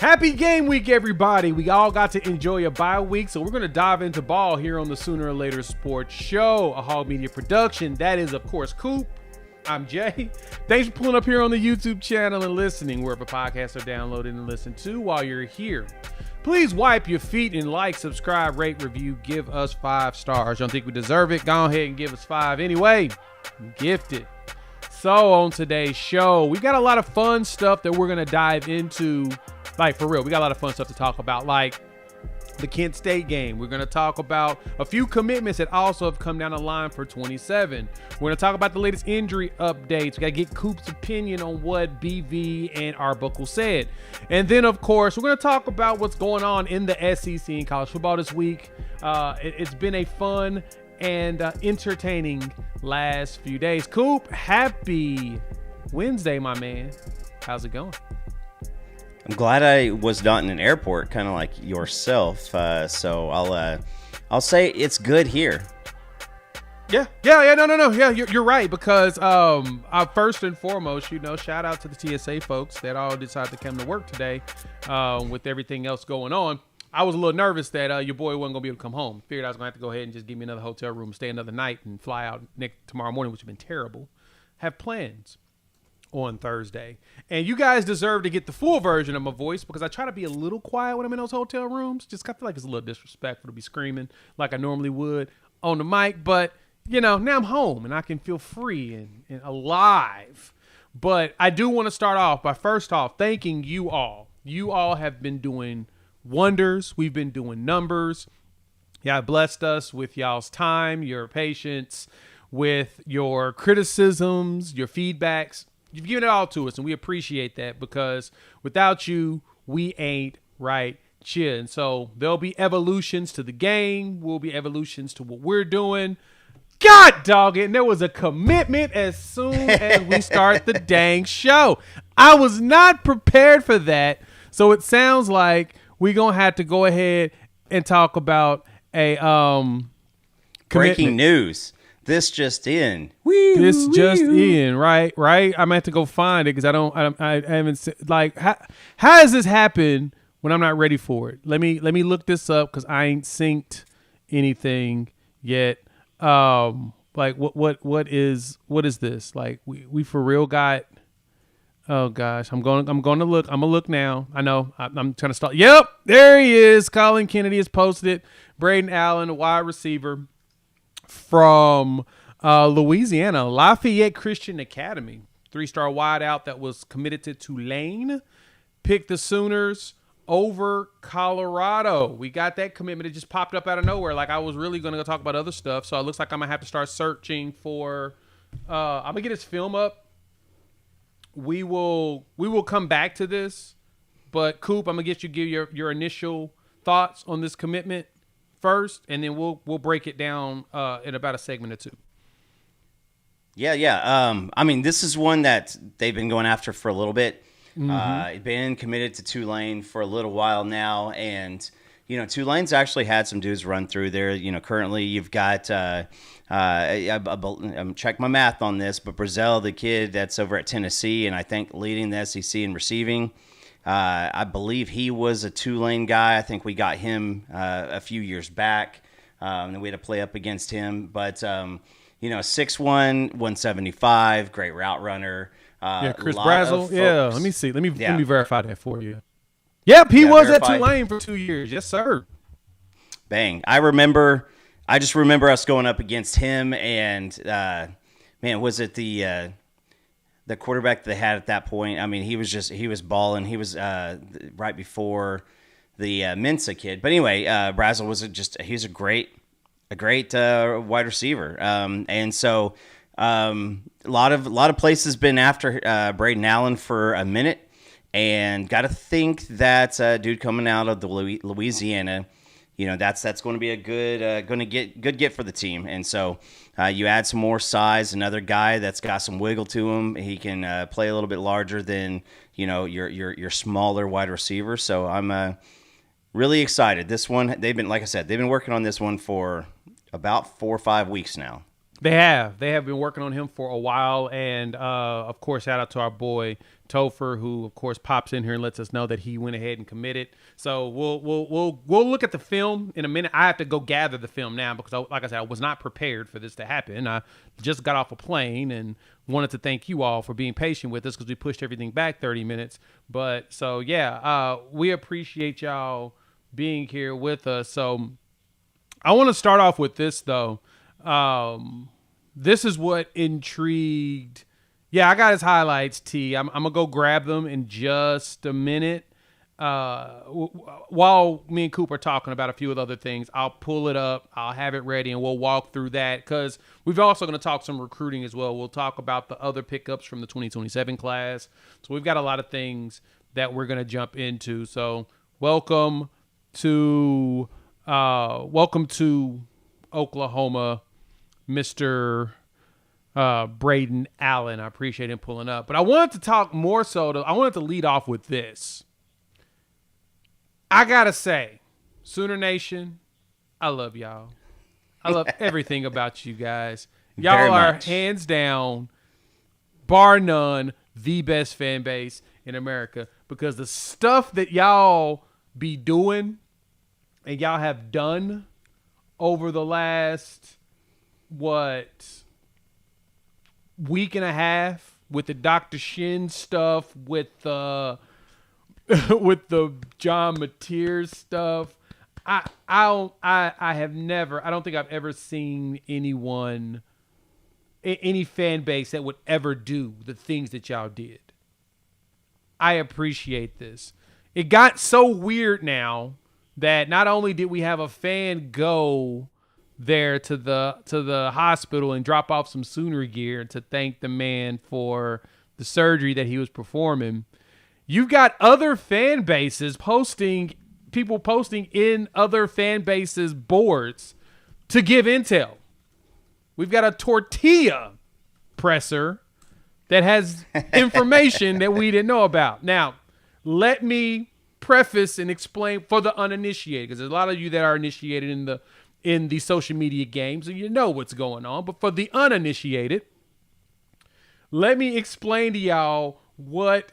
Happy game week, everybody. We all got to enjoy a bye week, so we're going to dive into ball here on the Sooner or Later Sports Show, a Hog Media production. That is, of course, Coop. I'm Jay. Thanks for pulling up here on the YouTube channel and listening wherever podcasts are downloaded and listened to while you're here. Please wipe your feet and like, subscribe, rate, review, give us 5 stars. Don't think we deserve it? Go ahead and give us 5 anyway. Gifted. So on today's show, we got a lot of fun stuff that we're going to dive into. Like, for real, we got a lot of fun stuff to talk about, like the Kent State game. We're going to talk about a few commitments that also have come down the line for 27. We're going to talk about the latest injury updates. We got to get Coop's opinion on what BV and Arbuckle said. And then, of course, we're going to talk about what's going on in the SEC in college football this week. It's been a fun and entertaining last few days. Coop, happy Wednesday, my man. How's it going? I'm glad I was not in an airport, kind of like yourself. So I'll say it's good here. No. Yeah, you're right, because first and foremost, shout out to the TSA folks that all decided to come to work today with everything else going on. I was a little nervous that your boy wasn't going to be able to come home. Figured I was going to have to go ahead and just give me another hotel room, stay another night, and fly out tomorrow morning, which would have been terrible. Have plans on Thursday. And you guys deserve to get the full version of my voice, because I try to be a little quiet when I'm in those hotel rooms. Just I feel like it's a little disrespectful to be screaming like I normally would on the mic. But, now I'm home and I can feel free and alive. But I do want to start off by first off thanking you all. You all have been doing wonders. We've been doing numbers. Y'all blessed us with y'all's time, your patience, with your criticisms, your feedbacks. You've given it all to us, and we appreciate that, because without you, we ain't right here. And so there'll be evolutions to the game. Will be evolutions to what we're doing. God dog it. And there was a commitment as soon as we start the dang show. I was not prepared for that. So it sounds like we're going to have to go ahead and talk about a breaking news. This just in. Right? I'm gonna have to go find it, because I haven't, like, how does this happen when I'm not ready for it? Let me look this up, because I ain't synced anything yet. Like what is this? Like we for real got. Oh gosh, I'm going to look. I'm gonna look now. I know I'm trying to start. Yep, there he is. Colin Kennedy has posted it. Braden Allen, a wide receiver from Louisiana, Lafayette Christian Academy, 3-star wideout that was committed to Tulane, picked the Sooners over Colorado. We got that commitment. It just popped up out of nowhere. Like, I was really going to go talk about other stuff, so it looks like I'm going to have to start searching for I'm going to get his film up. We will come back to this, but Coop, I'm going to get you give your initial thoughts on this commitment first, and then we'll break it down in about a segment or two. Yeah. I mean, this is one that they've been going after for a little bit. Been committed to Tulane for a little while now, and Tulane's actually had some dudes run through there. Currently you've got I'm check my math on this, but Brazel, the kid that's over at Tennessee, and I think leading the SEC in receiving. I believe he was a Tulane guy. I think we got him a few years back, and we had to play up against him. But 6'1", 175, great route runner. Chris Brazel. Yeah, let me see. Let me verify that for you. Yep, he was verified at Tulane for 2 years. Yes, sir. Bang! I just remember us going up against him, and was it the quarterback they had at that point? I mean, he was balling. He was right before the Mensa kid. But anyway, Brazel was he's a great wide receiver. And so a lot of places been after Braden Allen for a minute, and got to think that dude coming out of the Louisiana, that's going to be a good get for the team. And so you add some more size, another guy that's got some wiggle to him. He can play a little bit larger than your smaller wide receiver. So I'm really excited. This one, they've been working on this one for about 4 or 5 weeks now. They have been working on him for a while, and of course, shout out to our boy Topher, who of course pops in here and lets us know that he went ahead and committed. So we'll look at the film in a minute. I have to go gather the film now because, like I said, I was not prepared for this to happen. I just got off a plane and wanted to thank you all for being patient with us because we pushed everything back 30 minutes. But so yeah, we appreciate y'all being here with us. So I want to start off with this though. This is what intrigued. Yeah, I got his highlights, T. I'm going to go grab them in just a minute. While me and Coop are talking about a few of the other things, I'll pull it up. I'll have it ready, and we'll walk through that because we've also going to talk some recruiting as well. We'll talk about the other pickups from the 2027 class. So we've got a lot of things that we're going to jump into. So welcome to Oklahoma, Mr. Braden Allen. I appreciate him pulling up. But I wanted to talk more so. I wanted to lead off with this. I got to say, Sooner Nation, I love y'all. I love everything about you guys. Y'all are hands down, bar none, the best fan base in America because the stuff that y'all be doing and y'all have done over the last, week and a half with the Dr. Shin stuff, with the John Mateer stuff. I don't think I've ever seen any fan base that would ever do the things that y'all did. I appreciate this. It got so weird now that not only did we have a fan go there to the hospital and drop off some Sooner gear to thank the man for the surgery that he was performing, you've got other fan bases posting in other fan bases boards to give intel. We've got a tortilla presser that has information that we didn't know about. Now, let me preface and explain for the uninitiated, because there's a lot of you that are initiated in the social media games and you know what's going on. But for the uninitiated, let me explain to y'all what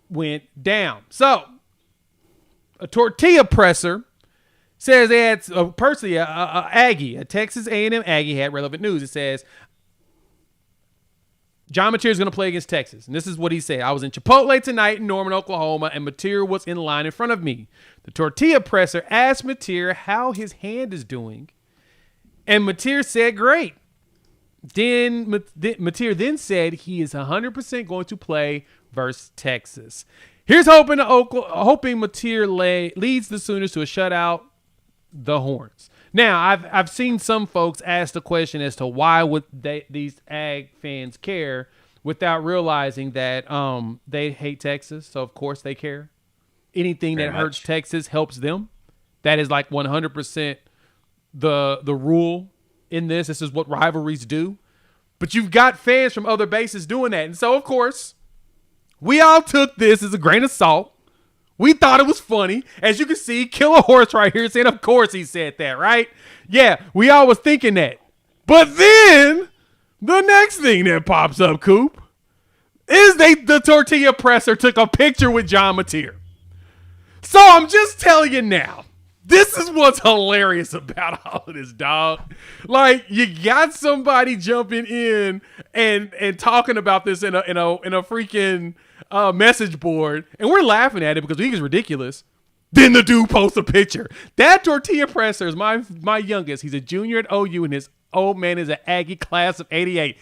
went down. So, a tortilla presser says they had a Aggie, a Texas A&M Aggie had relevant news. It says, John Mateer is going to play against Texas. And this is what he said. I was in Chipotle tonight in Norman, Oklahoma, and Mateer was in line in front of me. The tortilla presser asked Mateer how his hand is doing, and Mateer said, great. Then Mateer then said he is 100% going to play versus Texas. Here's hoping Mateer leads the Sooners to a shutout, the Horns. Now, I've seen some folks ask the question as to why would these Ag fans care without realizing that they hate Texas, so of course they care. Anything that hurts Texas helps them. That is like 100% the rule in this. This is what rivalries do. But you've got fans from other bases doing that. And so, of course, we all took this as a grain of salt. We thought it was funny. As you can see, Killer Horse right here saying, of course he said that, right? Yeah, we all was thinking that. But then, the next thing that pops up, Coop, is the tortilla presser took a picture with John Mateer. So I'm just telling you now, this is what's hilarious about all of this, dog. Like, you got somebody jumping in and talking about this in a freaking message board, and we're laughing at it because we think it's ridiculous. Then the dude posts a picture. That tortilla presser is my youngest. He's a junior at OU, and his old man is an Aggie class of '88.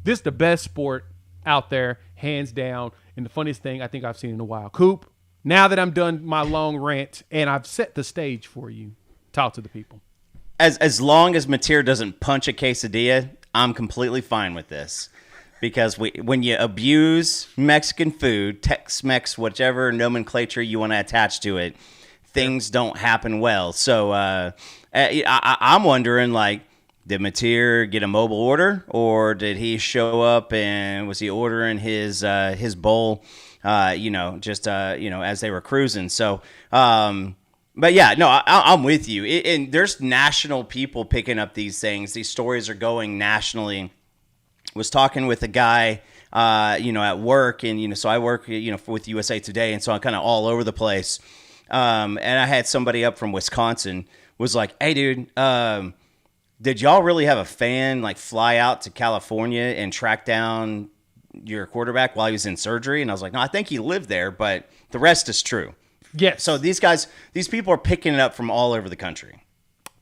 This is the best sport out there, hands down, and the funniest thing I think I've seen in a while. Coop, now that I'm done my long rant and I've set the stage for you, talk to the people. As long as Mateer doesn't punch a quesadilla, I'm completely fine with this. Because when you abuse Mexican food, Tex-Mex, whichever nomenclature you want to attach to it, things don't happen well. So I'm wondering, like, did Mateer get a mobile order, or did he show up and was he ordering his bowl, as they were cruising? So But yeah, no, I'm with you. And there's national people picking up these things. These stories are going nationally. Was talking with a guy, at work, and so I work, with USA Today, and so I'm kind of all over the place. And I had somebody up from Wisconsin was like, "Hey, dude, did y'all really have a fan like fly out to California and track down your quarterback while he was in surgery?" And I was like, "No, I think he lived there, but the rest is true." Yes. So these people are picking it up from all over the country.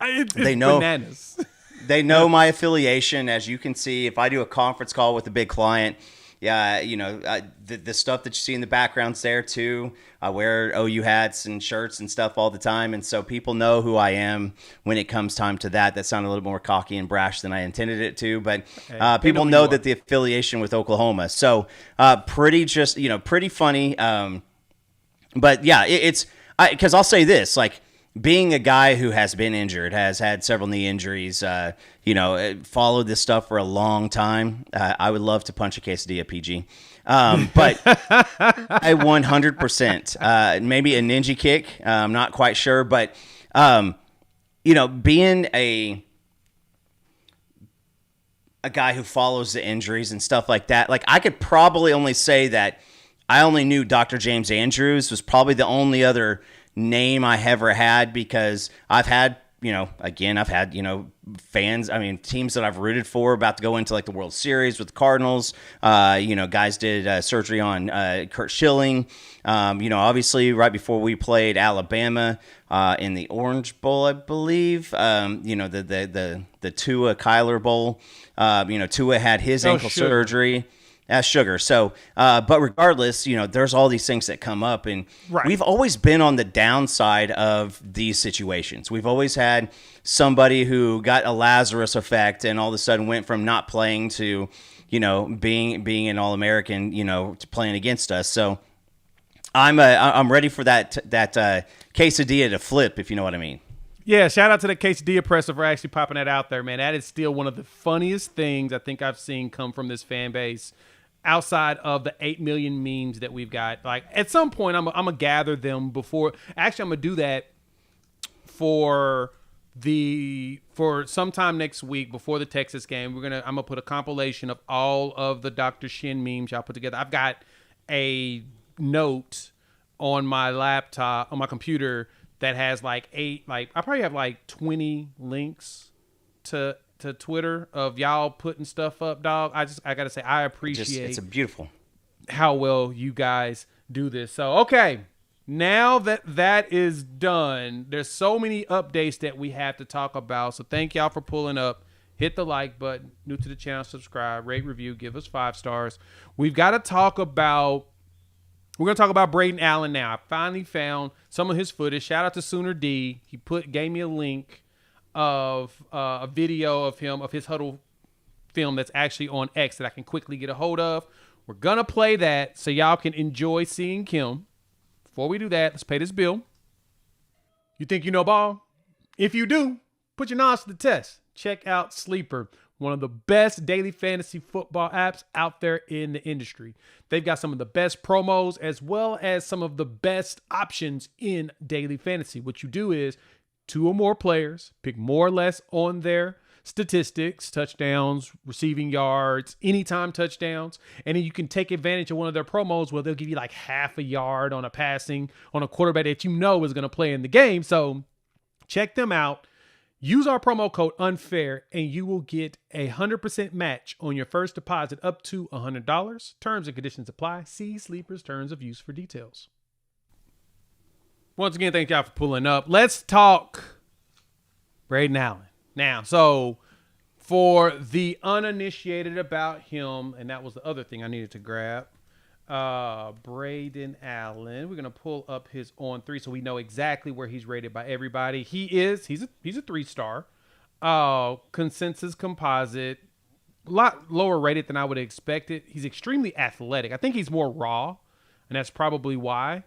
They know bananas. They know my affiliation. As you can see, if I do a conference call with a big client, the stuff that you see in the background's there too. I wear OU hats and shirts and stuff all the time, and so people know who I am when it comes time to that. That sounded a little more cocky and brash than I intended it to, but people know that the affiliation with Oklahoma. So pretty funny. But yeah, it's because I'll say this, like being a guy who has been injured, has had several knee injuries, followed this stuff for a long time. I would love to punch a quesadilla, PG. But I 100%, maybe a ninja kick. I'm not quite sure, but, being a guy who follows the injuries and stuff like that, like I could probably only say that I only knew Dr. James Andrews was probably the only other name I ever had, because I've had, fans, teams that I've rooted for about to go into like the World Series with the Cardinals. Guys did surgery on Kurt Schilling. Obviously right before we played Alabama in the Orange Bowl, I believe, the Tua Kyler Bowl, Tua had his ankle surgery. As Sugar. So, but regardless, there's all these things that come up, and we've always been on the downside of these situations. We've always had somebody who got a Lazarus effect and all of a sudden went from not playing to, being an All-American, to playing against us. So I'm ready for that quesadilla to flip, if you know what I mean. Yeah, shout out to the quesadilla presser for actually popping that out there, man. That is still one of the funniest things I think I've seen come from this fan base. Outside of the 8 million memes that we've got, like at some point, I'm gonna gather them before. Actually, I'm gonna do that for sometime next week before the Texas game. I'm gonna put a compilation of all of the Dr. Shin memes y'all put together. I've got a note on my laptop, on my computer, that has I probably have like 20 links to Twitter of y'all putting stuff up, dog. I gotta say, I appreciate it's a beautiful how well you guys do this. So okay, now that is done, there's so many updates that we have to talk about. So thank y'all for pulling up. Hit the like button. New to the channel, subscribe, rate, review, give us 5 stars. We're gonna talk about Braden Allen now. I finally found some of his footage. Shout out to Sooner D. He gave me a link of a video of his huddle film that's actually on X that I can quickly get a hold of. We're gonna play that so y'all can enjoy seeing Kim. Before we do that, let's pay this bill. You think you know ball? If you do, put your knowledge to the test. Check out Sleeper, one of the best daily fantasy football apps out there in the industry. They've got some of the best promos as well as some of the best options in daily fantasy. What you do is 2 or more players, pick more or less on their statistics, touchdowns, receiving yards, anytime touchdowns, and then you can take advantage of one of their promos where they'll give you like half a yard on a passing on a quarterback that is going to play in the game. So check them out. Use our promo code UNFAIR and you will get 100% match on your first deposit up to $100. Terms and conditions apply. See Sleeper's terms of use for details. Once again, thank y'all for pulling up. Let's talk Braden Allen. Now, so for the uninitiated about him, and that was the other thing I needed to grab, Braden Allen. We're going to pull up his on 3 so we know exactly where he's rated by everybody. He's a 3-star. Consensus composite. A lot lower rated than I would have expected. He's extremely athletic. I think he's more raw, and that's probably why.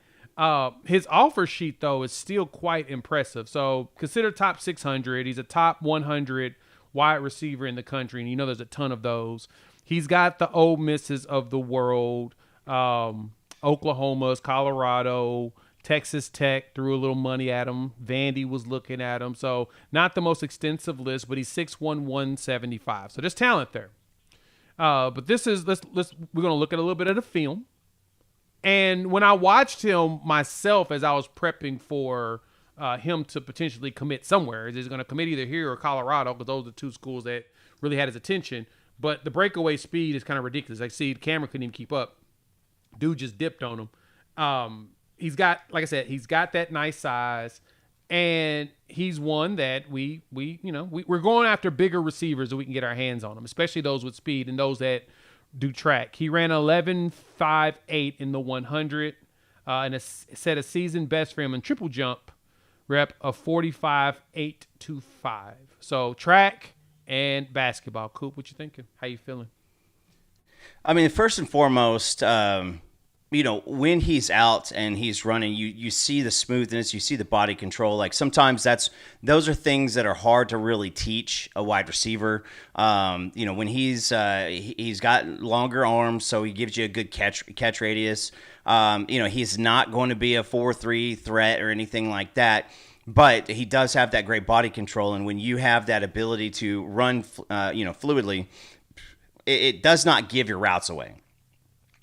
His offer sheet, though, is still quite impressive. So consider top 600. He's a top 100 wide receiver in the country, and there's a ton of those. He's got the Ole Misses of the world, Oklahoma's, Colorado, Texas Tech threw a little money at him. Vandy was looking at him. So not the most extensive list, but he's 6'1", 175. So there's talent there. But this is we're gonna look at a little bit of the film. And when I watched him myself as I was prepping for him to potentially commit somewhere, he's going to commit either here or Colorado, because those are the two schools that really had his attention. But the breakaway speed is kind of ridiculous. I see the camera couldn't even keep up. Dude just dipped on him. He's got, like I said, he's got that nice size, and he's one that we're going after bigger receivers that we can get our hands on them, especially those with speed and those that do track. He ran 11.58 in the 100, and set a season best for him in triple jump rep of 45.825. So track and basketball. Coop, what you thinking? How you feeling? I mean, first and foremost, when he's out and he's running, you see the smoothness, you see the body control. Like sometimes those are things that are hard to really teach a wide receiver. When he's got longer arms, so he gives you a good catch radius. He's not going to be a 4-3 threat or anything like that, but he does have that great body control. And when you have that ability to run, fluidly, it does not give your routes away.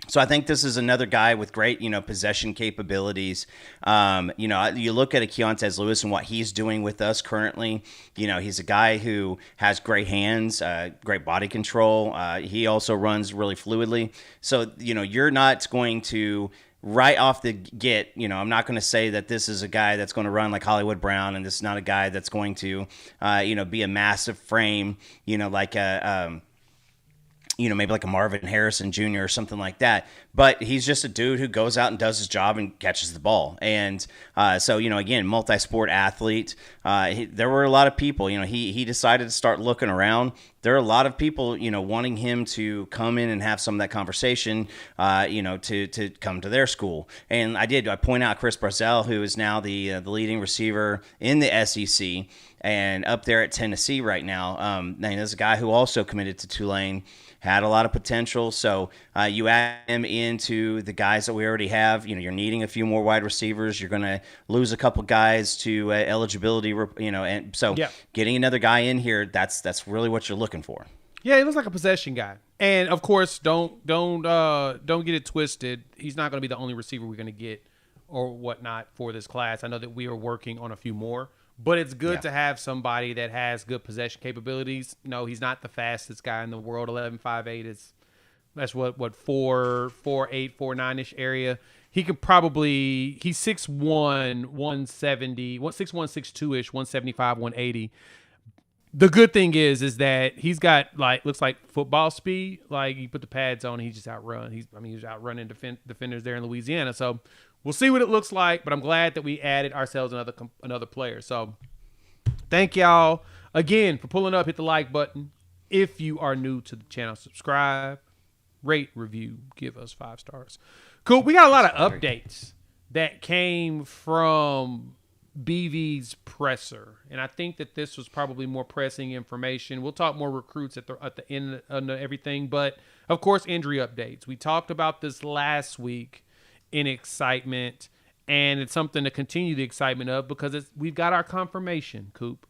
So I think this is another guy with great, possession capabilities. You look at Keontez Lewis and what he's doing with us currently. He's a guy who has great hands, great body control. He also runs really fluidly. So, you're not going to right off the get, I'm not going to say that this is a guy that's going to run like Hollywood Brown, and this is not a guy that's going to, be a massive frame, like a maybe like a Marvin Harrison Jr. or something like that. But he's just a dude who goes out and does his job and catches the ball. And again, multi-sport athlete. There were a lot of people, he decided to start looking around. There are a lot of people, wanting him to come in and have some of that conversation, to come to their school. And I point out Chris Brazzell, who is now the leading receiver in the SEC and up there at Tennessee right now. And there's a guy who also committed to Tulane, had a lot of potential. So you add him into the guys that we already have. You're needing a few more wide receivers. You're going to lose a couple guys to eligibility. And so getting another guy in here, that's really what you're looking for. Yeah, he looks like a possession guy. And of course, don't get it twisted. He's not going to be the only receiver we're going to get or whatnot for this class. I know that we are working on a few more. But it's good to have somebody that has good possession capabilities. No, he's not the fastest guy in the world. 11.58 that's what 4.8, 4.9-ish area. He could probably he's 6'1", 170, 6'1", 6'2-ish, 175, 180. The good thing is that he's got looks like football speed. Like you put the pads on, he just outrun. He's outrunning defenders there in Louisiana. So we'll see what it looks like, but I'm glad that we added ourselves another player. So thank y'all again for pulling up. Hit the like button. If you are new to the channel, subscribe, rate, review, give us 5 stars. Cool. We got a lot of updates that came from BV's presser, and I think that this was probably more pressing information. We'll talk more recruits at the end of everything, but of course injury updates. We talked about this last week in excitement, and it's something to continue the excitement of because we've got our confirmation, Coop.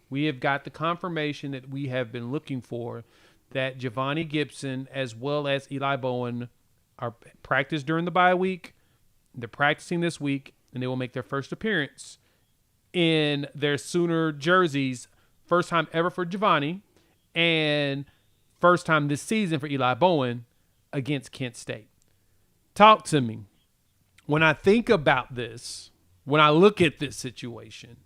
We have got the confirmation that we have been looking for, that Giovanni Gibson as well as Eli Bowen are practiced during the bye week. They're practicing this week, and they will make their first appearance in their Sooner jerseys. First time ever for Giovanni, and first time this season for Eli Bowen against Kent State. Talk to me. When I think about this, when I look at this situation,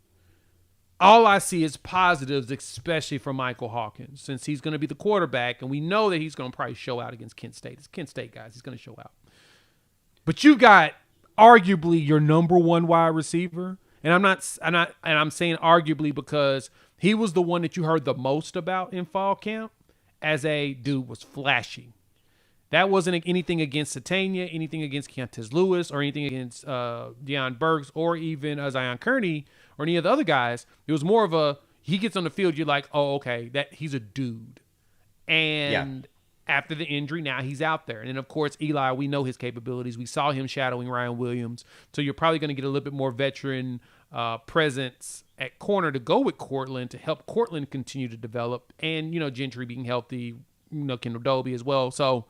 all I see is positives, especially for Michael Hawkins, since he's going to be the quarterback, and we know that he's going to probably show out against Kent State. It's Kent State, guys. He's going to show out. But you got arguably your number one wide receiver, and I'm saying arguably because he was the one that you heard the most about in fall camp as a dude was flashy. That wasn't anything against Satania, anything against Keontez Lewis, or anything against Deion Burks, or even Zion Kearney, or any of the other guys. It was more of he gets on the field, you're like, oh, okay, that he's a dude. And after the injury. Now he's out there. And then, of course, Eli, we know his capabilities. We saw him shadowing Ryan Williams. So you're probably going to get a little bit more veteran presence at corner to go with Cortland to help Cortland continue to develop. And, Gentry being healthy, Kendall Dobie as well. So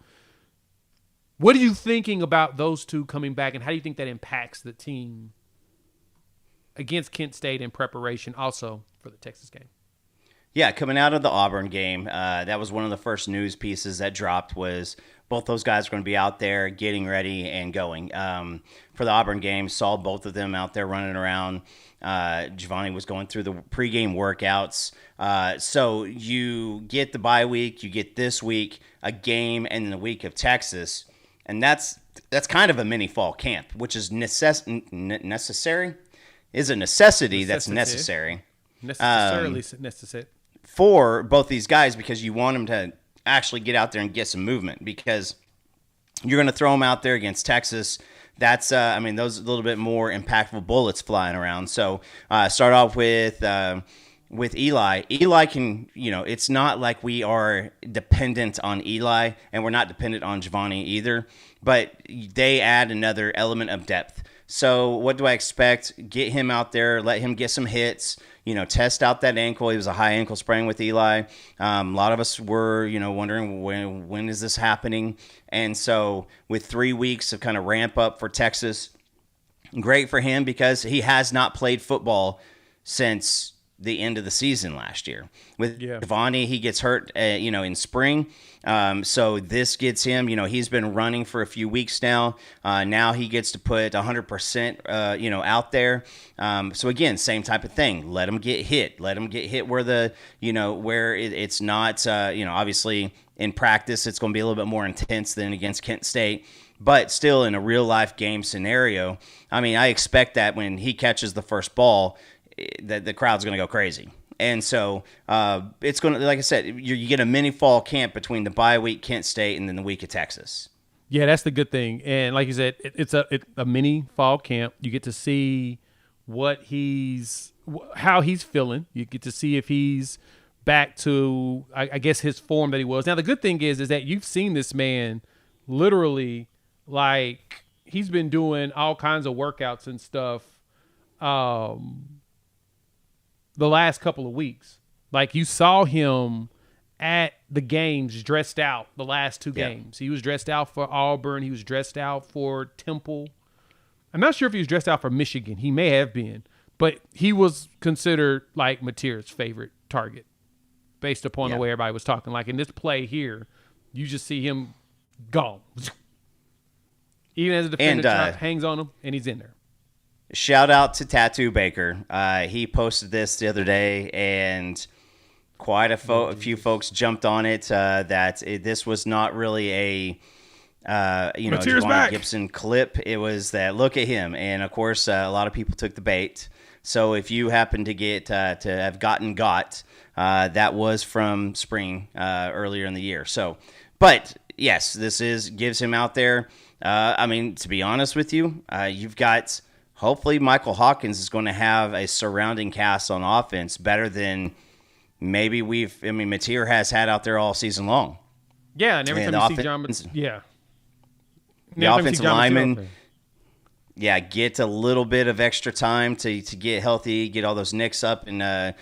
what are you thinking about those two coming back, and how do you think that impacts the team against Kent State in preparation also for the Texas game? Yeah, coming out of the Auburn game, that was one of the first news pieces that dropped was both those guys are going to be out there getting ready and going. For the Auburn game, saw both of them out there running around. Giovanni was going through the pregame workouts. So you get the bye week, you get this week, a game, and then the week of Texas. And that's kind of a mini fall camp, which is necessary. Is a necessity that's necessary. Necessarily necessary. For both these guys, because you want them to actually get out there and get some movement, because you're going to throw them out there against Texas. That's, those a little bit more impactful bullets flying around. So start off with Eli. Eli can, it's not like we are dependent on Eli, and we're not dependent on Giovanni either, but they add another element of depth. So what do I expect? Get him out there, let him get some hits, test out that ankle. He was a high ankle sprain with Eli. A lot of us were, wondering when is this happening? And so with 3 weeks of kind of ramp up for Texas, great for him because he has not played football since the end of the season last year. With Giovanni, he gets hurt, in spring. So this gets him, he's been running for a few weeks now. Now he gets to put 100%, out there. So again, same type of thing. Let him get hit. Let him get hit where where it's not, obviously in practice, it's going to be a little bit more intense than against Kent State. But still in a real life game scenario, I expect that when he catches the first ball, that the crowd's going to go crazy. And so it's going to, like I said, you get a mini fall camp between the bye week, Kent State, and then the week of Texas. Yeah, that's the good thing. And like you said, it's a mini fall camp. You get to see how he's feeling. You get to see if he's back to, I guess, his form that he was. Now, the good thing is that you've seen this man literally, like, he's been doing all kinds of workouts and stuff the last couple of weeks. Like, you saw him at the games dressed out the last two games. He was dressed out for Auburn. He was dressed out for Temple. I'm not sure if he was dressed out for Michigan. He may have been. But he was considered, like, Mateer's favorite target based upon the way everybody was talking. Like, in this play here, you just see him gone. Even as a defender hangs on him, and he's in there. Shout out to Tattoo Baker. He posted this the other day, and quite a few folks jumped on it. This was not really a Javon Gibson clip. It was that look at him, and of course, a lot of people took the bait. So if you happen to get to have gotten that was from spring earlier in the year. So, but yes, this gives him out there. To be honest with you, you've got. Hopefully, Michael Hawkins is going to have a surrounding cast on offense better than maybe Mateer has had out there all season long. Yeah, and every time you see John, the offensive lineman, get a little bit of extra time to get healthy, get all those nicks up and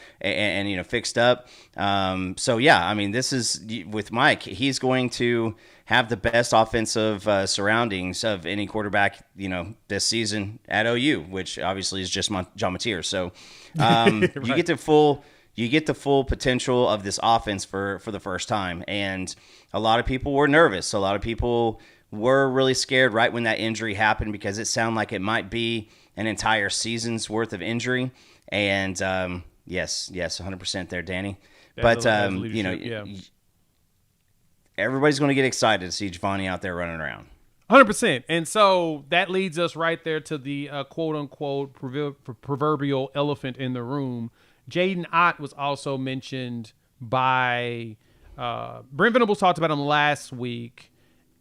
fixed up. This is with Mike. He's going to have the best offensive surroundings of any quarterback, this season at OU, which obviously is just John Mateer. So right. you get the full potential of this offense for the first time. And a lot of people were nervous. A lot of people were really scared right when that injury happened because it sounded like it might be an entire season's worth of injury. And yes, 100% there, Danny. But everybody's going to get excited to see Giovanni out there running around. 100%. And so that leads us right there to the quote-unquote proverbial elephant in the room. Jaden AuT was also mentioned by Brent Venables talked about him last week,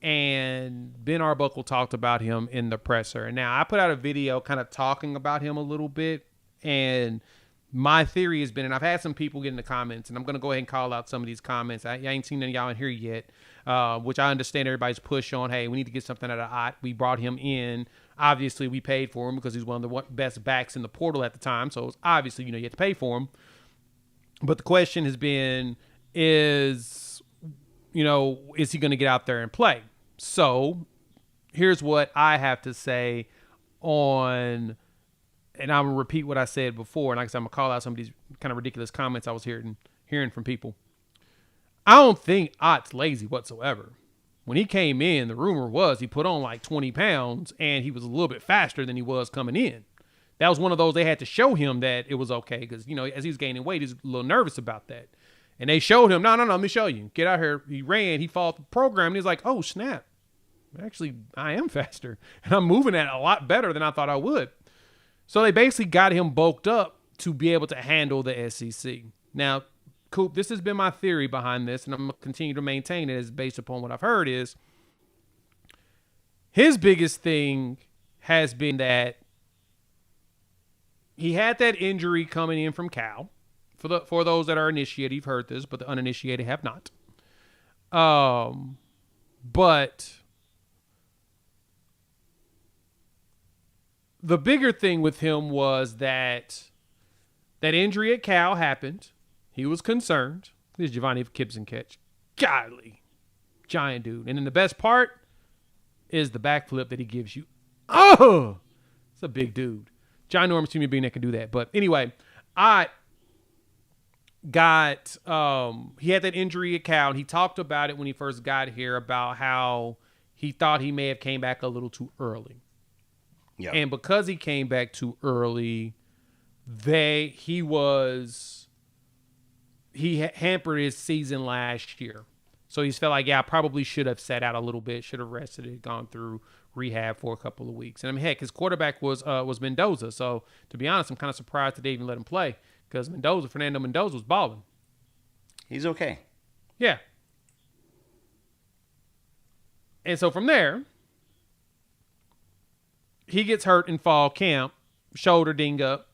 and Ben Arbuckle talked about him in the presser. And now I put out a video kind of talking about him a little bit, and my theory has been, and I've had some people get in the comments, and I'm going to go ahead and call out some of these comments. I ain't seen none of y'all in here yet, which I understand everybody's push on, hey, we need to get something out of AuT. We brought him in. Obviously, we paid for him because he's one of the best backs in the portal at the time. So, it's obviously, you have to pay for him. But the question has been, is he going to get out there and play? So, here's what I have to say on, and I'm going to repeat what I said before, and like I said, I'm going to call out some of these kind of ridiculous comments I was hearing from people. I don't think AuT's lazy whatsoever. When he came in, the rumor was he put on like 20 pounds, and he was a little bit faster than he was coming in. That was one of those they had to show him that it was okay because, as he was gaining weight, he's a little nervous about that. And they showed him, no, let me show you. Get out here. He ran. He followed the program, and he's like, oh, snap. Actually, I am faster, and I'm moving at a lot better than I thought I would. So they basically got him bulked up to be able to handle the SEC. Now, Coop, this has been my theory behind this, and I'm going to continue to maintain it as based upon what I've heard is his biggest thing has been that he had that injury coming in from Cal. For those that are initiated, you've heard this, but the uninitiated have not. But the bigger thing with him was that injury at Cal happened. He was concerned. This is Giovanni Gibson catch. Golly. Giant dude. And then the best part is the backflip that he gives you. Oh! It's a big dude. Ginormous human being that can do that. But anyway, he had that injury at Cal. And he talked about it when he first got here about how he thought he may have came back a little too early. Yeah. And because he came back too early, he hampered his season last year. So he's felt like, I probably should have sat out a little bit, should have rested it, gone through rehab for a couple of weeks. And heck, his quarterback was Mendoza. So to be honest, I'm kind of surprised that they even let him play because Fernando Mendoza was balling. He's okay. Yeah. And so from there, he gets hurt in fall camp, shoulder dinged up.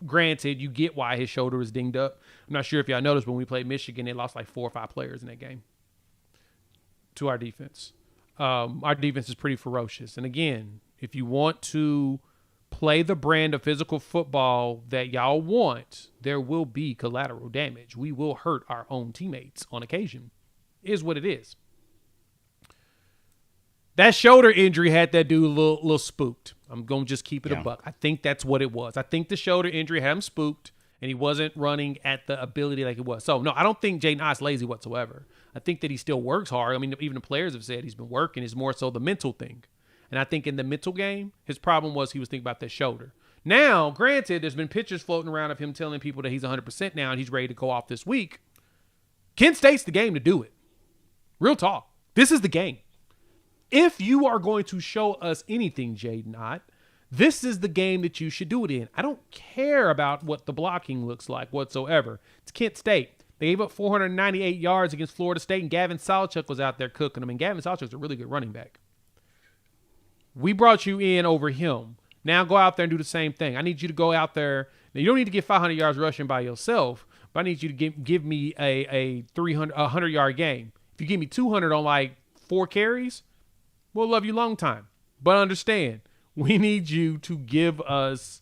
Granted, you get why his shoulder was dinged up. I'm not sure if y'all noticed when we played Michigan, they lost like 4 or 5 players in that game to our defense. Our defense is pretty ferocious. And again, if you want to play the brand of physical football that y'all want, there will be collateral damage. We will hurt our own teammates on occasion. Is what it is. That shoulder injury had that dude a little spooked. I'm going to just keep it a buck. I think that's what it was. I think the shoulder injury had him spooked, and he wasn't running at the ability like it was. So, no, I don't think Jaden AuT's lazy whatsoever. I think that he still works hard. I mean, even the players have said he's been working. It's more so the mental thing. And I think in the mental game, his problem was he was thinking about that shoulder. Now, granted, there's been pictures floating around of him telling people that he's 100% now and he's ready to go off this week. Kent State's the game to do it. Real talk. This is the game. If you are going to show us anything, Jaden AuT, this is the game that you should do it in. I don't care about what the blocking looks like whatsoever. It's Kent State. They gave up 498 yards against Florida State, and Gavin Sawchuk was out there cooking them. And Gavin Sawchuk's a really good running back. We brought you in over him. Now go out there and do the same thing. I need you to go out there. Now, you don't need to get 500 yards rushing by yourself, but I need you to give me a 100-yard game. If you give me 200 on like 4 carries, we'll love you long time. But understand, we need you to give us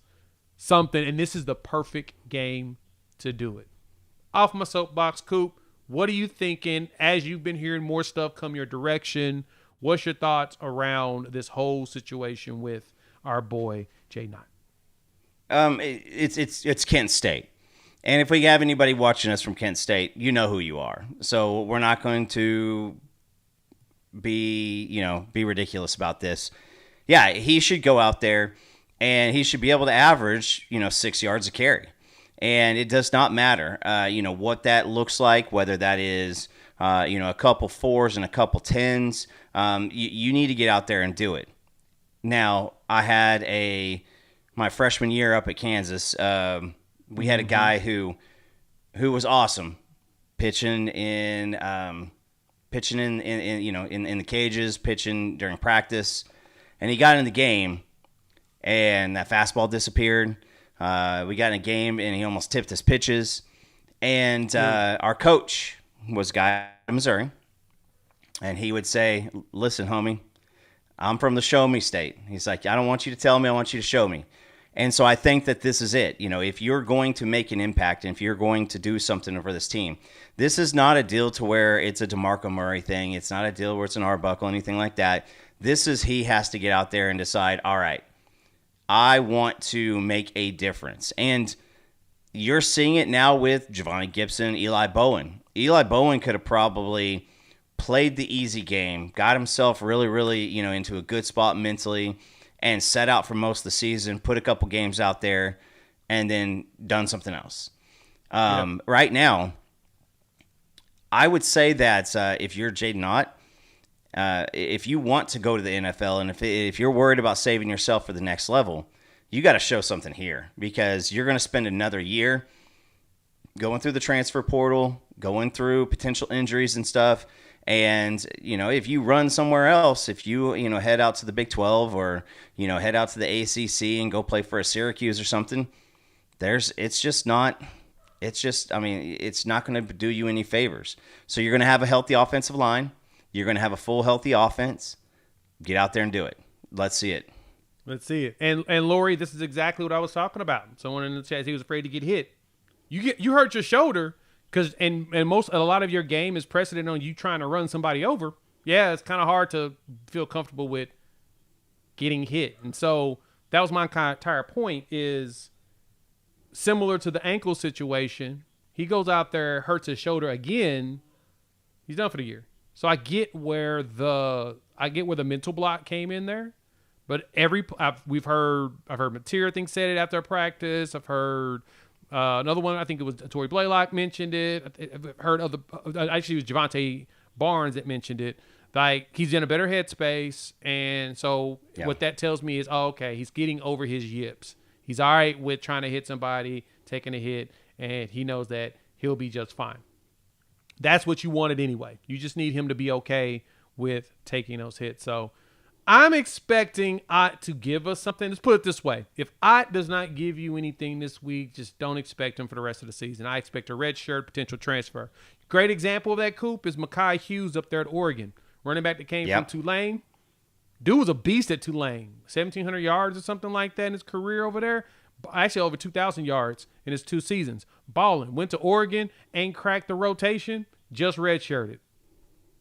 something, and this is the perfect game to do it. Off my soapbox, Coop, what are you thinking as you've been hearing more stuff come your direction? What's your thoughts around this whole situation with our boy, Jaden AuT? It's Kent State. And if we have anybody watching us from Kent State, you know who you are. So we're not going to be ridiculous about this. Yeah, he should go out there and he should be able to average, 6 yards a carry. And it does not matter, what that looks like, whether that is, a couple 4s and a couple 10s. You need to get out there and do it. Now, I had my freshman year up at Kansas, we had a guy who was awesome pitching in the cages, pitching during practice, and he got in the game, and that fastball disappeared. We got in a game, and he almost tipped his pitches. And our coach was a guy in Missouri, and he would say, listen, homie, I'm from the show me state. He's like, I don't want you to tell me, I want you to show me. And so I think that this is it. If you're going to make an impact and if you're going to do something for this team, this is not a deal to where it's a DeMarco Murray thing. It's not a deal where it's an Arbuckle, anything like that. This is he has to get out there and decide, all right, I want to make a difference. And you're seeing it now with Giovanni Gibson, Eli Bowen. Eli Bowen could have probably played the easy game, got himself really, really, into a good spot mentally, and set out for most of the season, put a couple games out there, and then done something else. Right now, I would say that if you're Jaden AuT, if you want to go to the NFL, and if you're worried about saving yourself for the next level, you got to show something here, because you're going to spend another year going through the transfer portal, going through potential injuries and stuff. And, if you run somewhere else, if you, head out to the Big 12 or, head out to the ACC and go play for a Syracuse or something, it's not going to do you any favors. So you're going to have a healthy offensive line. You're going to have a full healthy offense. Get out there and do it. Let's see it. Let's see it. And Lori, this is exactly what I was talking about. Someone in the chat, he was afraid to get hit. You hurt your shoulder. Because a lot of your game is precedent on you trying to run somebody over. Yeah, it's kind of hard to feel comfortable with getting hit. And so that was my entire point, is similar to the ankle situation. He goes out there, hurts his shoulder again. He's done for the year. So I get where the mental block came in there. But I've heard Mateer, I think, said it after practice. I've heard another one, I think it was Tory Blaylock mentioned it. I've heard actually it was Javonte Barnes that mentioned it. Like, he's in a better headspace, and so what that tells me is, okay, he's getting over his yips. He's all right with trying to hit somebody, taking a hit, and he knows that he'll be just fine. That's what you wanted anyway. You just need him to be okay with taking those hits. So I'm expecting AuT to give us something. Let's put it this way. If AuT does not give you anything this week, just don't expect him for the rest of the season. I expect a red shirt potential transfer. Great example of that, Coop, is Mekhi Hughes up there at Oregon. Running back that came from Tulane. Dude was a beast at Tulane. 1,700 yards or something like that in his career over there. Actually, over 2,000 yards in his 2 seasons. Balling. Went to Oregon, ain't cracked the rotation, just redshirted.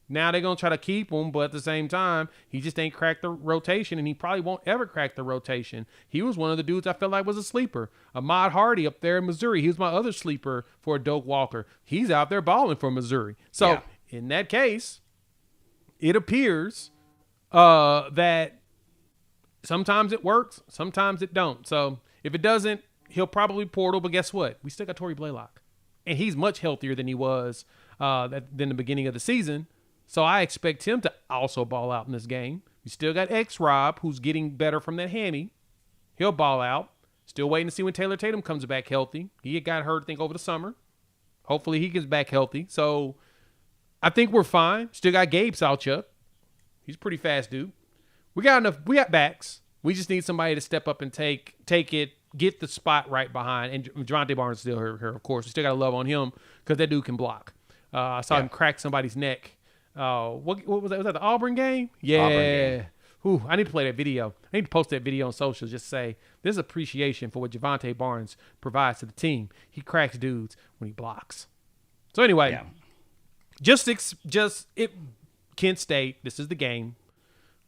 Now they're going to try to keep him, but at the same time, he just ain't cracked the rotation, and he probably won't ever crack the rotation. He was one of the dudes I felt like was a sleeper. Ahmad Hardy up there in Missouri. He was my other sleeper for Doak Walker. He's out there balling for Missouri. So in that case, it appears that sometimes it works, sometimes it don't. So if it doesn't, he'll probably portal, but guess what? We still got Tory Blaylock, and he's much healthier than he was than the beginning of the season. So I expect him to also ball out in this game. We still got X-Rob, who's getting better from that hammy. He'll ball out. Still waiting to see when Taylor Tatum comes back healthy. He got hurt, I think, over the summer. Hopefully he gets back healthy. So I think we're fine. Still got Gabe Sawchuk. He's a pretty fast dude. We got backs. We just need somebody to step up and take it, get the spot right behind. And Javonte Barnes is still here, of course. We still got to love on him because that dude can block. I saw him crack somebody's neck. What was that? Was that the Auburn game? Yeah. Auburn game. Ooh, I need to play that video. I need to post that video on social. Just say there's appreciation for what Javonte Barnes provides to the team. He cracks dudes when he blocks. So anyway, Kent State. This is the game.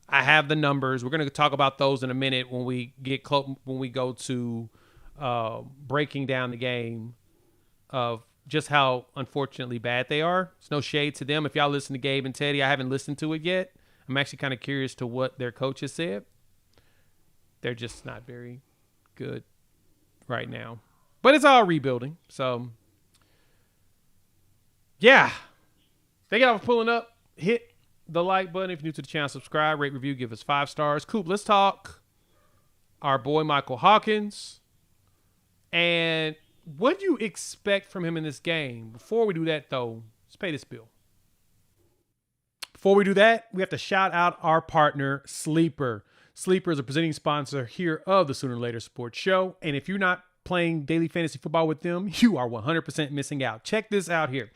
I have the numbers. We're going to talk about those in a minute when we get close. When we go to breaking down the game of just how unfortunately bad they are. It's no shade to them. If y'all listen to Gabe and Teddy, I haven't listened to it yet. I'm actually kind of curious to what their coach has said. They're just not very good right now. But it's all rebuilding. So, yeah. Thank y'all for pulling up. Hit the like button if you're new to the channel. Subscribe, rate, review, give us 5 stars. Coop, let's talk our boy Michael Hawkins. And what do you expect from him in this game? Before we do that, though, let's pay this bill. Before we do that, we have to shout out our partner, Sleeper. Sleeper is a presenting sponsor here of the Sooner or Later Sports Show. And if you're not playing daily fantasy football with them, you are 100% missing out. Check this out here.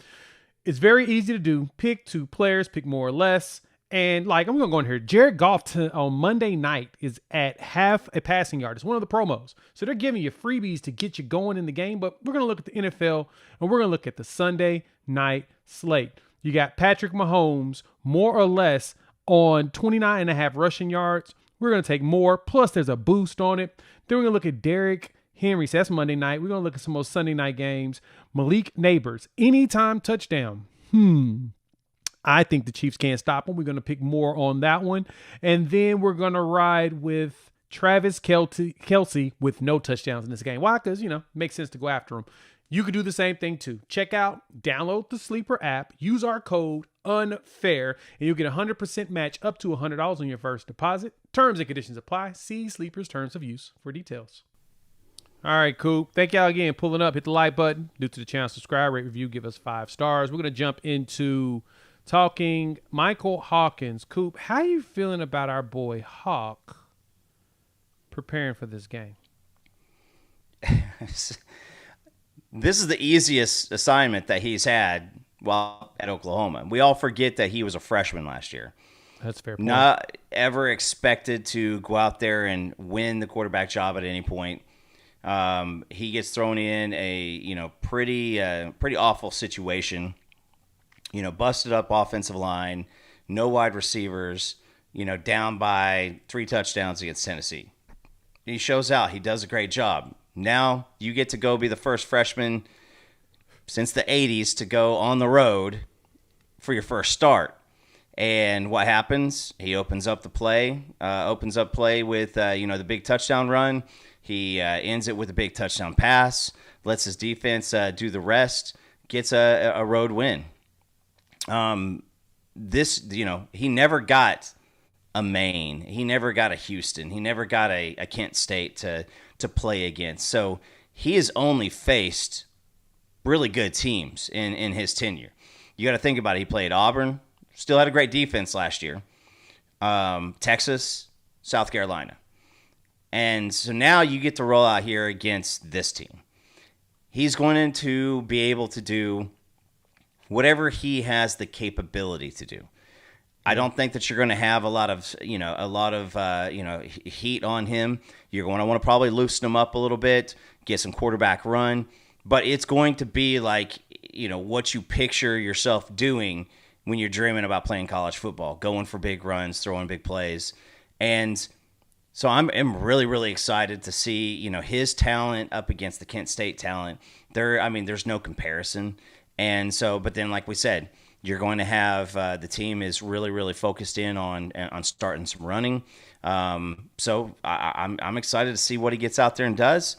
It's very easy to do. Pick 2 players, pick more or less. And like, I'm going to go in here. Jared Goff on Monday night is at half a passing yard. It's one of the promos. So they're giving you freebies to get you going in the game. But we're going to look at the NFL and we're going to look at the Sunday night slate. You got Patrick Mahomes, more or less, on 29.5 rushing yards. We're going to take more. Plus, there's a boost on it. Then we're going to look at Derrick Henry. So that's Monday night. We're going to look at some more Sunday night games. Malik Neighbors, anytime touchdown. I think the Chiefs can't stop him. We're going to pick more on that one. And then we're going to ride with Travis Kelce with no touchdowns in this game. Why? Because, it makes sense to go after him. You could do the same thing too. Check out, download the Sleeper app, use our code UNFAIR, and you'll get a 100% match up to $100 on your first deposit. Terms and conditions apply. See Sleeper's terms of use for details. All right, Coop. Thank y'all again. Pulling up. Hit the like button. New to the channel, subscribe, rate, review, give us 5 stars. We're going to jump into talking Michael Hawkins. Coop, how you feeling about our boy Hawk preparing for this game? This is the easiest assignment that he's had while at Oklahoma. We all forget that he was a freshman last year. That's a fair point. Not ever expected to go out there and win the quarterback job at any point. He gets thrown in a pretty awful situation. Busted up offensive line, no wide receivers. Down by 3 touchdowns against Tennessee. He shows out. He does a great job. Now you get to go be the first freshman since the 80s to go on the road for your first start. And what happens? He opens up play with the big touchdown run. He ends it with a big touchdown pass, lets his defense do the rest, gets a road win. He never got a Maine. He never got a Houston. He never got a Kent State to play against. So he has only faced really good teams in his tenure. You got to think about it. He played Auburn, still had a great defense last year. Texas, South Carolina. And so now you get to roll out here against this team. He's going to be able to do whatever he has the capability to do. I don't think that you're going to have a lot of heat on him. You're going to want to probably loosen him up a little bit, get some quarterback run, but it's going to be like, what you picture yourself doing when you're dreaming about playing college football, going for big runs, throwing big plays. And so I'm really, really excited to see, his talent up against the Kent State talent. There's no comparison. And so, but then like we said, you're going to have the team is really, really focused in on starting some running. So I'm excited to see what he gets out there and does.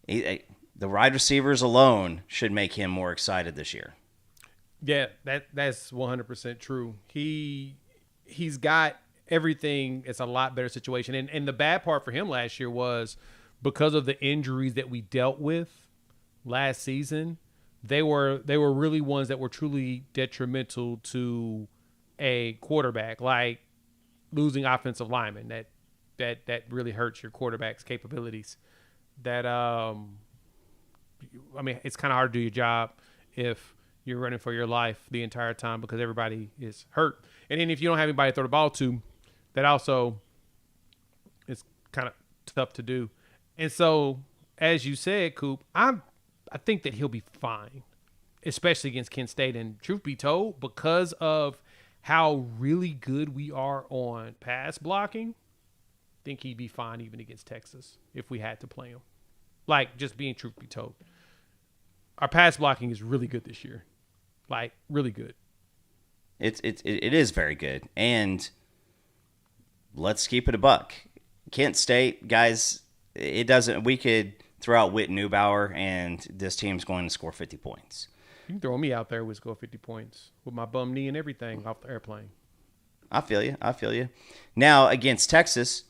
The wide receivers alone should make him more excited this year. Yeah, that's 100% true. He's got everything. It's a lot better situation. And the bad part for him last year was because of the injuries that we dealt with last season. They were really ones that were truly detrimental to a quarterback, like losing offensive linemen. That really hurts your quarterback's capabilities. It's kind of hard to do your job if you're running for your life the entire time because everybody is hurt. And then if you don't have anybody to throw the ball to, that also is kind of tough to do. And so, as you said, Coop, I think that he'll be fine, especially against Kent State. And truth be told, because of how really good we are on pass blocking, I think he'd be fine even against Texas if we had to play him. Like, just being truth be told. Our pass blocking is really good this year. Like, really good. It is very good. And let's keep it a buck. Kent State, guys, we could throw out Whit Neubauer, and this team's going to score 50 points. You can throw me out there with score 50 points with my bum knee and everything off the airplane. I feel you. Now, against Texas,